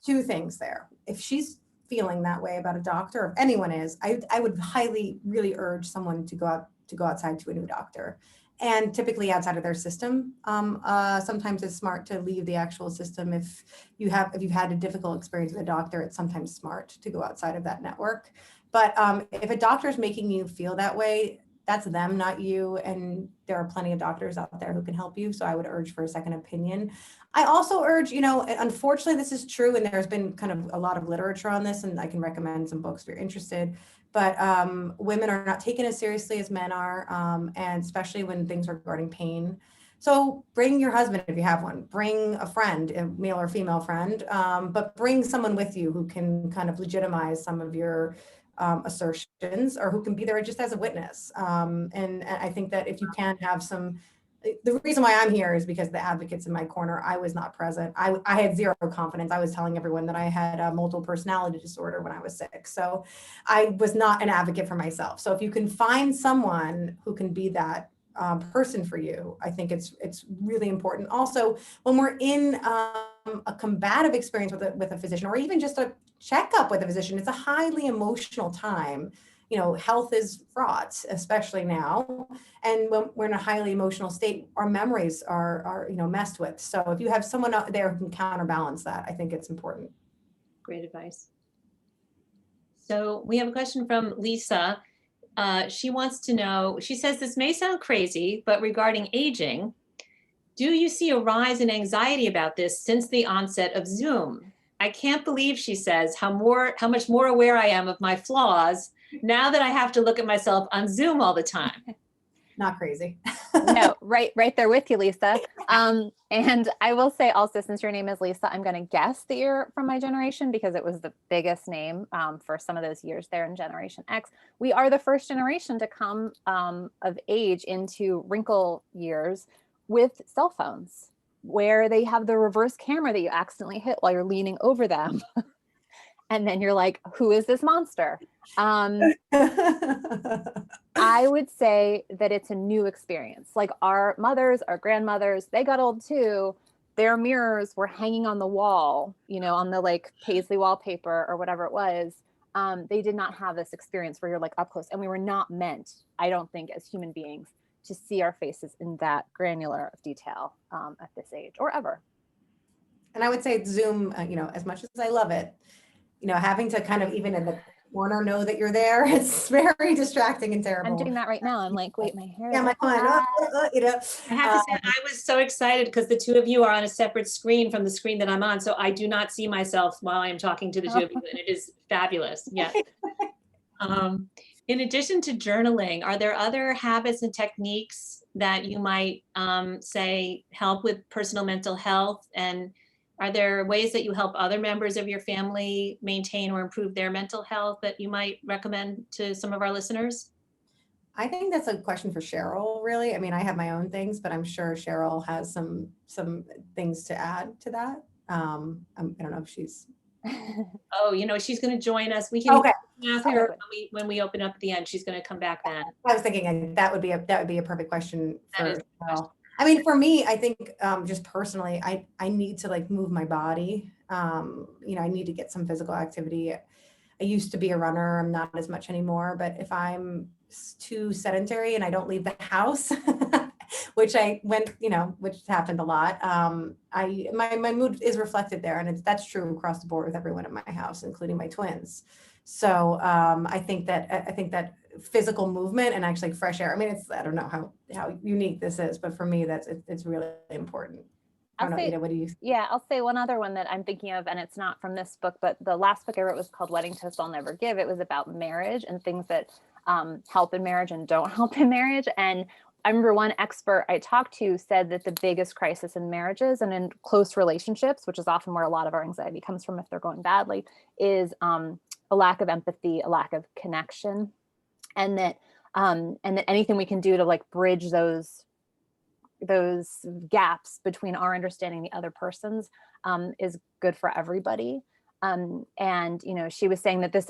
Two things there. If she's feeling that way about a doctor, or if anyone is, I would highly really urge someone to go outside to a new doctor. And typically outside of their system. Sometimes it's smart to leave the actual system. If you've had a difficult experience with a doctor, it's sometimes smart to go outside of that network. But if a doctor is making you feel that way, that's them, not you. And there are plenty of doctors out there who can help you. So I would urge for a second opinion. I also urge, unfortunately, this is true. And there's been kind of a lot of literature on this, and I can recommend some books if you're interested. But women are not taken as seriously as men are, and especially when things are regarding pain. So bring your husband if you have one, bring a friend, a male or female friend, but bring someone with you who can kind of legitimize some of your assertions, or who can be there just as a witness. And I think that if you can have the reason why I'm here is because the advocates in my corner, I was not present. I had zero confidence. I was telling everyone that I had a multiple personality disorder when I was sick. So I was not an advocate for myself. So if you can find someone who can be that person for you, I think it's really important. Also, when we're in a combative experience with a physician, or even just a checkup with a physician, it's a highly emotional time. Health is fraught, especially now. And when we're in a highly emotional state, our memories are messed with. So if you have someone out there who can counterbalance that, I think it's important. Great advice. So we have a question from Lisa. She wants to know, she says, this may sound crazy, but regarding aging, do you see a rise in anxiety about this since the onset of Zoom? I can't believe, she says, how much more aware I am of my flaws now that I have to look at myself on Zoom all the time. Not crazy. No, right there with you, Lisa. And I will say also, since your name is Lisa, I'm going to guess that you're from my generation because it was the biggest name for some of those years there in Generation X. We are the first generation to come of age into wrinkle years with cell phones, where they have the reverse camera that you accidentally hit while you're leaning over them. And then you're like, who is this monster? I would say that it's a new experience. Like our mothers, our grandmothers, they got old too. Their mirrors were hanging on the wall, on the like paisley wallpaper or whatever it was. They did not have this experience where you're like up close, and we were not meant, I don't think, as human beings to see our faces in that granular of detail at this age or ever. And I would say Zoom, as much as I love it, having to kind of even in the corner know that you're there, it's very distracting and terrible. I'm doing that right now. I'm like, wait, my hair. Yeah, my phone. I have to say, I was so excited because the two of you are on a separate screen from the screen that I'm on. So I do not see myself while I'm talking to the two of you, and it is fabulous. Yes. In addition to journaling, are there other habits and techniques that you might say help with personal mental health? And are there ways that you help other members of your family maintain or improve their mental health that you might recommend to some of our listeners? I think that's a question for Cheryl, really. I mean, I have my own things, but I'm sure Cheryl has some things to add to that. I don't know if she's. Oh, she's going to join us. We can Okay. ask her when we open up at the end. She's going to come back then. I was thinking that would be a perfect question for Cheryl. I mean, for me, I think just personally, I need to like move my body. I need to get some physical activity. I used to be a runner. I'm not as much anymore. But if I'm too sedentary and I don't leave the house, which I went, which happened a lot. My mood is reflected there, and that's true across the board with everyone at my house, including my twins. So I think that physical movement and actually fresh air. I mean, I don't know how unique this is, but for me, it's really important. I don't know, Ida, what do you? Yeah, I'll say one other one that I'm thinking of, and it's not from this book, but the last book I wrote was called Wedding Toast I'll Never Give. It was about marriage and things that help in marriage and don't help in marriage. And I remember one expert I talked to said that the biggest crisis in marriages and in close relationships, which is often where a lot of our anxiety comes from if they're going badly, is a lack of empathy, a lack of connection, and that anything we can do to like bridge those gaps between our understanding the other person's is good for everybody. And, she was saying that this,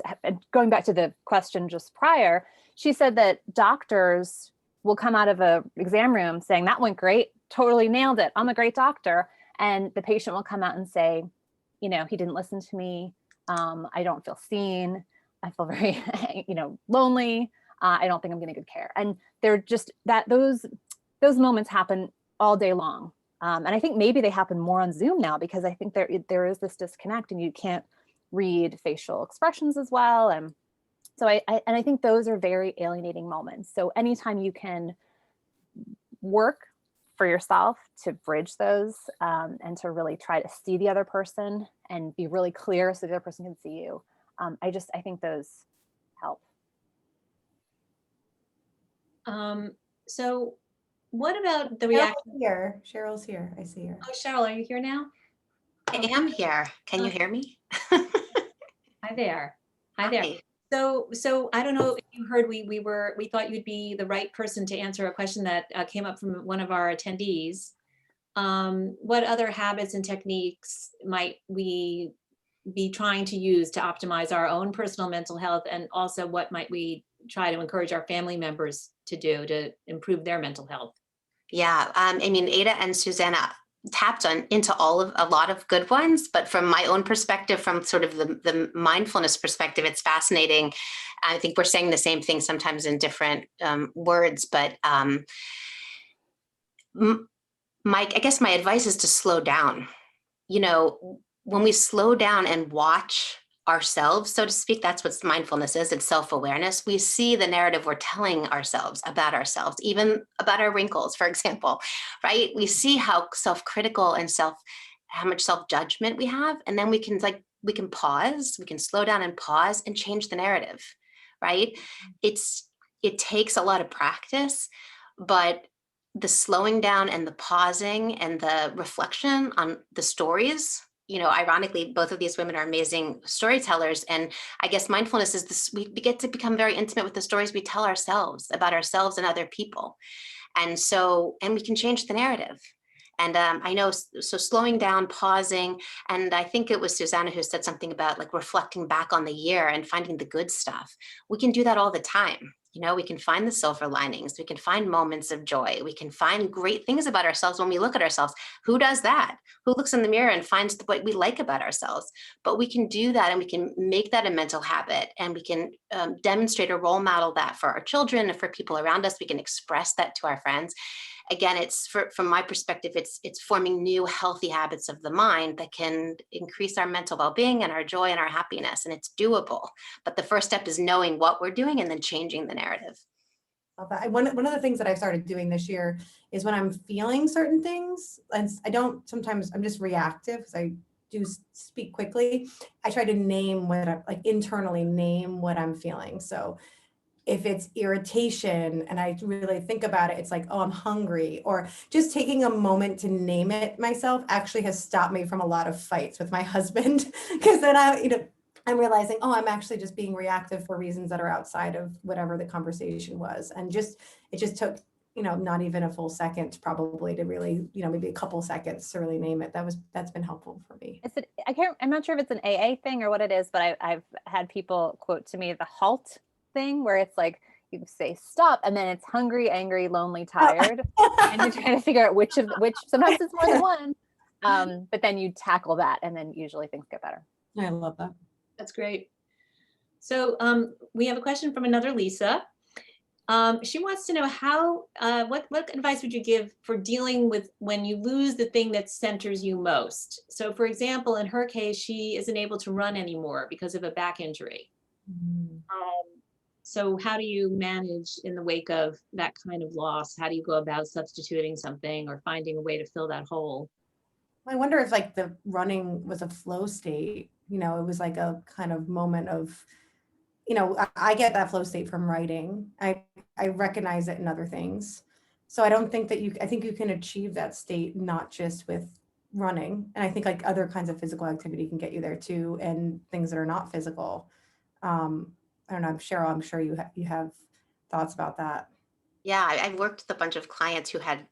going back to the question just prior, she said that doctors will come out of a exam room saying that went great, totally nailed it, I'm a great doctor. And the patient will come out and say, he didn't listen to me. I don't feel seen. I feel very, lonely. I don't think I'm getting good care. And they're just those moments happen all day long. And I think maybe they happen more on Zoom now because I think there is this disconnect and you can't read facial expressions as well. And so I think those are very alienating moments. So anytime you can work for yourself to bridge those and to really try to see the other person and be really clear so the other person can see you. I think those help. So what about the reaction? Cheryl's here. I see her. Oh, Cheryl, are you here now? I am here. Can you hear me? Hi there. Hi there. So I don't know if you heard, we thought you'd be the right person to answer a question that came up from one of our attendees. What other habits and techniques might we be trying to use to optimize our own personal mental health? And also what might we try to encourage our family members to do to improve their mental health? Yeah, Ada and Susanna tapped into a lot of good ones, but from my own perspective, from sort of the mindfulness perspective, it's fascinating. I think we're saying the same thing sometimes in different words, but Mike, I guess my advice is to slow down. When we slow down and watch ourselves, so to speak, that's what mindfulness is. It's self-awareness. We see the narrative we're telling ourselves, even about our wrinkles, for example, right? We see how self-critical and how much self-judgment we have. And then we can pause, we can slow down and pause and change the narrative, right? It takes a lot of practice, but the slowing down and the pausing and the reflection on the stories, ironically, both of these women are amazing storytellers. And I guess mindfulness is this, we get to become very intimate with the stories we tell ourselves about ourselves and other people. And we can change the narrative. And I know, so slowing down, pausing, and I think it was Susanna who said something about like reflecting back on the year and finding the good stuff. We can do that all the time. We can find the silver linings. We can find moments of joy. We can find great things about ourselves when we look at ourselves. Who does that? Who looks in the mirror and finds what we like about ourselves? But we can do that, and we can make that a mental habit, and we can demonstrate or role model that for our children and for people around us. We can express that to our friends. Again, it's from my perspective, it's forming new healthy habits of the mind that can increase our mental well-being and our joy and our happiness. And it's doable. But the first step is knowing what we're doing and then changing the narrative. One of the things that I started doing this year is when I'm feeling certain things, and sometimes I'm just reactive because I do speak quickly. I try to internally name what I'm feeling. So if it's irritation and I really think about it, it's like, oh, I'm hungry, or just taking a moment to name it myself actually has stopped me from a lot of fights with my husband. Because then I'm realizing, oh, I'm actually just being reactive for reasons that are outside of whatever the conversation was. And it just took, not even a full second probably to really, maybe a couple seconds to really name it. That's been helpful for me. I'm not sure if it's an AA thing or what it is, but I've had people quote to me the HALT thing, where it's like you say stop and then it's hungry, angry, lonely, tired, and you're trying to figure out which sometimes it's more than one, but then you tackle that and then usually things get better. I love that. That's great. So we have a question from another Lisa. She wants to know how, what advice would you give for dealing with when you lose the thing that centers you most? So for example, in her case, she isn't able to run anymore because of a back injury. So how do you manage in the wake of that kind of loss? How do you go about substituting something or finding a way to fill that hole? I wonder if like the running was a flow state, it was like a kind of moment of, I get that flow state from writing. I recognize it in other things. So I don't think that I think you can achieve that state, not just with running. And I think like other kinds of physical activity can get you there too, and things that are not physical. I don't know, Cheryl, I'm sure you have thoughts about that. Yeah, I've worked with a bunch of clients who had,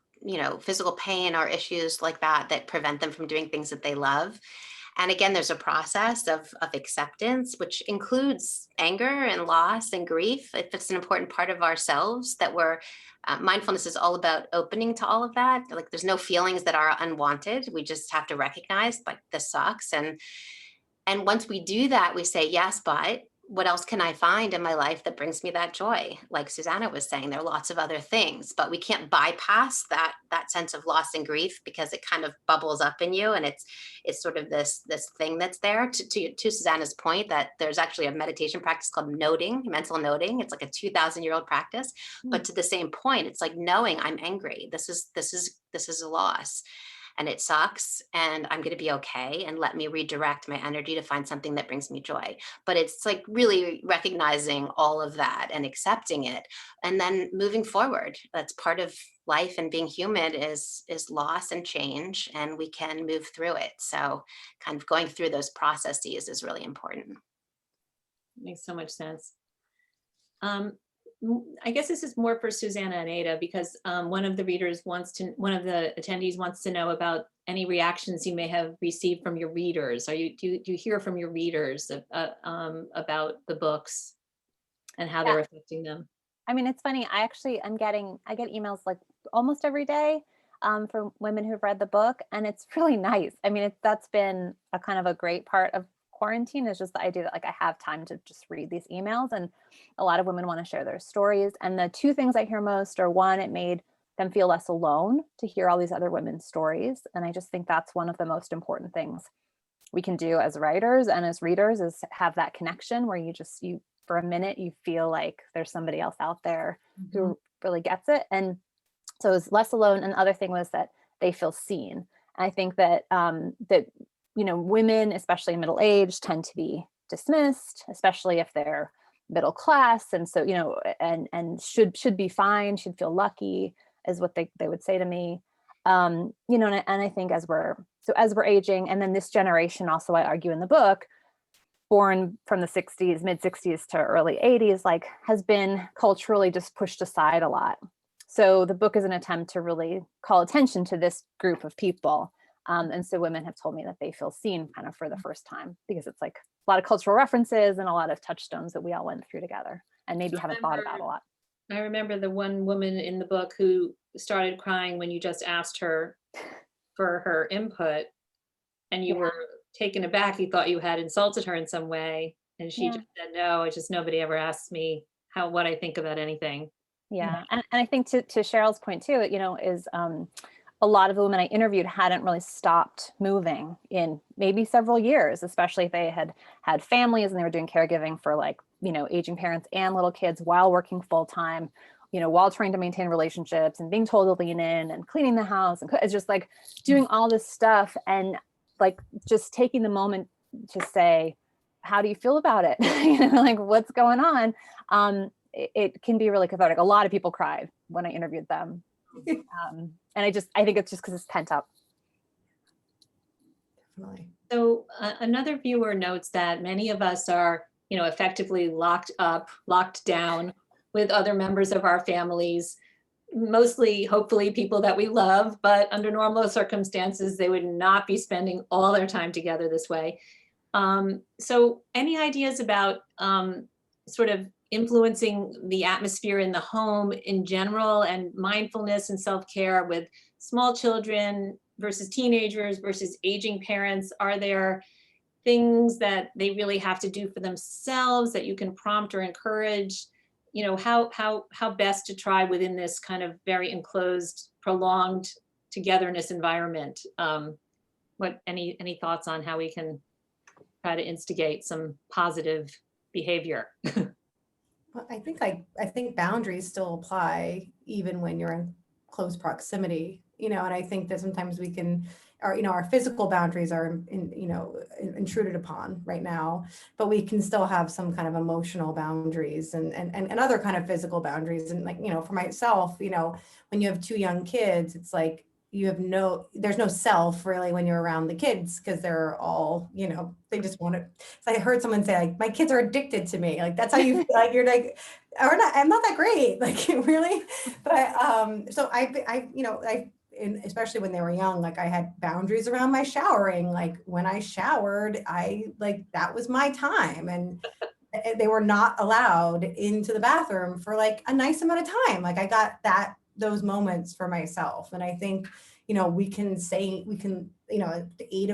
physical pain or issues like that prevent them from doing things that they love. And again, there's a process of acceptance, which includes anger and loss and grief. If it's an important part of ourselves that mindfulness is all about opening to all of that. Like there's no feelings that are unwanted. We just have to recognize like this sucks. And once we do that, we say, yes, but what else can I find in my life that brings me that joy? Like Susanna was saying, there are lots of other things, but we can't bypass that sense of loss and grief because it kind of bubbles up in you. And it's sort of this thing that's there. To Susanna's point, that there's actually a meditation practice called noting, mental noting. It's like a 2,000-year-old practice. But to the same point, it's like knowing I'm angry. This is a loss. And it sucks, and I'm going to be okay, and let me redirect my energy to find something that brings me joy. But it's like really recognizing all of that and accepting it, and then moving forward. That's part of life, and being human is loss and change, and we can move through it. So kind of going through those processes is really important. Makes so much sense. I guess this is more for Susanna and Ada, because one of the attendees wants to know about any reactions you may have received from your readers. Do you hear from your readers about the books and how they're affecting them? I mean, it's funny. I get emails like almost every day from women who've read the book, and it's really nice. I mean, that's been a kind of a great part of quarantine, is just the idea that like I have time to just read these emails, and a lot of women want to share their stories. And the two things I hear most are, one, it made them feel less alone to hear all these other women's stories. And I just think that's one of the most important things we can do as writers and as readers, is have that connection where you for a minute, you feel like there's somebody else out there who really gets it. And so it was less alone. And the other thing was that they feel seen. And I think that women, especially middle age, tend to be dismissed, especially if they're middle class. And so, and should be fine, should feel lucky, is what they would say to me. And I think as we're aging, and then this generation also, I argue in the book, born from the 60s, mid 60s to early 80s, like has been culturally just pushed aside a lot. So the book is an attempt to really call attention to this group of people. And so women have told me that they feel seen kind of for the first time, because it's like a lot of cultural references and a lot of touchstones that we all went through together and maybe haven't thought about a lot. I remember the one woman in the book who started crying when you just asked her for her input, and you were taken aback. You thought you had insulted her in some way. And she just said, no, it's just nobody ever asks me what I think about anything. Yeah. And I think to Cheryl's point too, is a lot of the women I interviewed hadn't really stopped moving in maybe several years, especially if they had families and they were doing caregiving for aging parents and little kids while working full time, while trying to maintain relationships and being told to lean in and cleaning the house. And it's just like doing all this stuff, and like just taking the moment to say, how do you feel about it? Like what's going on? It can be really cathartic. A lot of people cried when I interviewed them. And I think it's just because it's pent up. Definitely. So another viewer notes that many of us are, effectively locked down with other members of our families, mostly hopefully people that we love, but under normal circumstances, they would not be spending all their time together this way. So any ideas about sort of influencing the atmosphere in the home in general, and mindfulness and self-care with small children versus teenagers versus aging parents? Are there things that they really have to do for themselves that you can prompt or encourage you know, how best to try within this kind of very enclosed, prolonged togetherness environment. Any thoughts on how we can try to instigate some positive behavior? Well, I think boundaries still apply even when you're in close proximity, and I think that sometimes we can, our physical boundaries are intruded upon right now, but we can still have some kind of emotional boundaries and other kind of physical boundaries. And like, for myself, when you have two young kids, it's like there's no self really when you're around the kids, because they're all, they just want to. So I heard someone say, like, my kids are addicted to me. Like, that's how you feel. Like, you're like, I'm not that great. Like, really? But especially when they were young, like, I had boundaries around my showering. Like, when I showered, that was my time. And they were not allowed into the bathroom for like a nice amount of time. Like, I got those moments for myself. And I think, Ada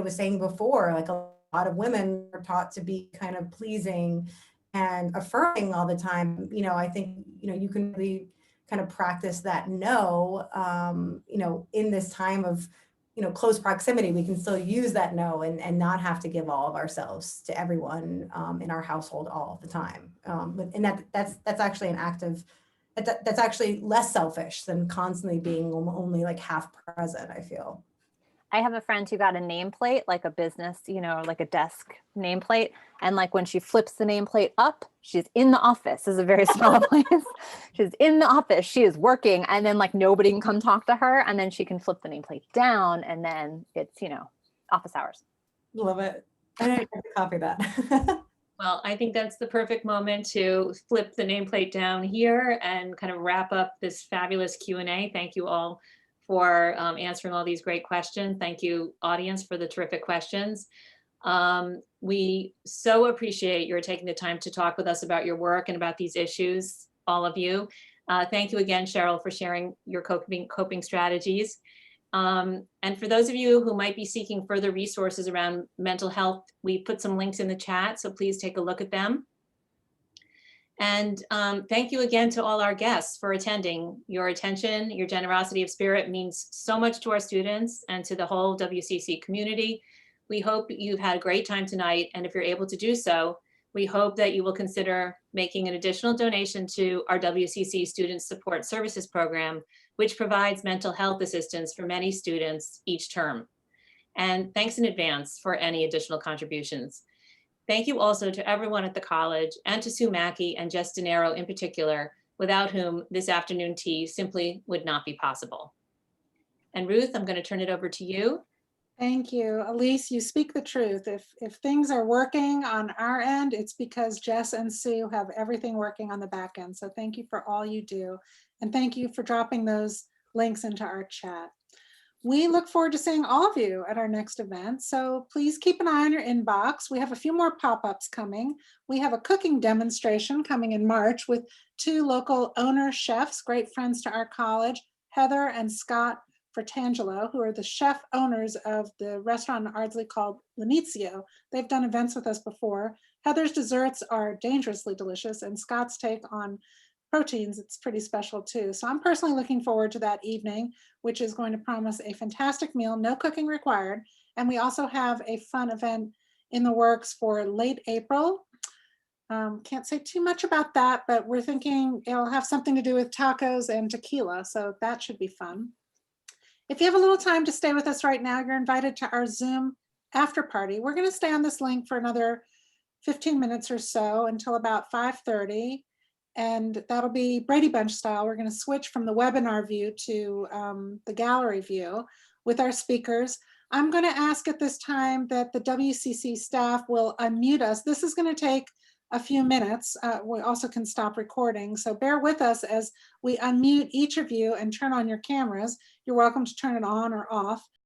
was saying before, like, a lot of women are taught to be kind of pleasing and affirming all the time. I think, you can really kind of practice that no, in this time of, close proximity, we can still use that no and not have to give all of ourselves to everyone in our household all the time. And that's actually an act of, that's actually less selfish than constantly being only like half present, I feel. I have a friend who got a nameplate, like a business, like a desk nameplate. And like when she flips the nameplate up, she's in the office. This is a very small place. She's in the office. She is working. And then like nobody can come talk to her. And then she can flip the nameplate down. And then it's, office hours. Love it. I have to copy that. Well, I think that's the perfect moment to flip the nameplate down here and kind of wrap up this fabulous Q&A. Thank you all for answering all these great questions. Thank you, audience, for the terrific questions. We so appreciate your taking the time to talk with us about your work and about these issues, all of you. Thank you again, Cheryl, for sharing your coping strategies. And for those of you who might be seeking further resources around mental health, we put some links in the chat, so please take a look at them. And thank you again to all our guests for attending. Your attention, your generosity of spirit means so much to our students and to the whole WCC community. We hope you've had a great time tonight, and if you're able to do so, we hope that you will consider making an additional donation to our WCC Student Support Services Program, which provides mental health assistance for many students each term. And thanks in advance for any additional contributions. Thank you also to everyone at the college and to Sue Mackey and Jess DeNaro in particular, without whom this afternoon tea simply would not be possible. And Ruth, I'm going to turn it over to you. Thank you. Elise, you speak the truth. If things are working on our end, it's because Jess and Sue have everything working on the back end. So thank you for all you do. And thank you for dropping those links into our chat. We look forward to seeing all of you at our next event. So please keep an eye on your inbox. We have a few more pop-ups coming. We have a cooking demonstration coming in March with 2 local owner chefs, great friends to our college, Heather and Scott Fratangelo, who are the chef owners of the restaurant in Ardsley called Lenizio. They've done events with us before. Heather's desserts are dangerously delicious, and Scott's take on proteins, it's pretty special too. So I'm personally looking forward to that evening, which is going to promise a fantastic meal, no cooking required. And we also have a fun event in the works for late April. Can't say too much about that, but we're thinking it'll have something to do with tacos and tequila, so that should be fun. If you have a little time to stay with us right now, you're invited to our Zoom after party. We're going to stay on this link for another 15 minutes or so until about 5:30. And that'll be Brady Bunch style. We're going to switch from the webinar view to the gallery view with our speakers. I'm going to ask at this time that the WCC staff will unmute us. This is going to take a few minutes. We also can stop recording. So bear with us as we unmute each of you and turn on your cameras. You're welcome to turn it on or off.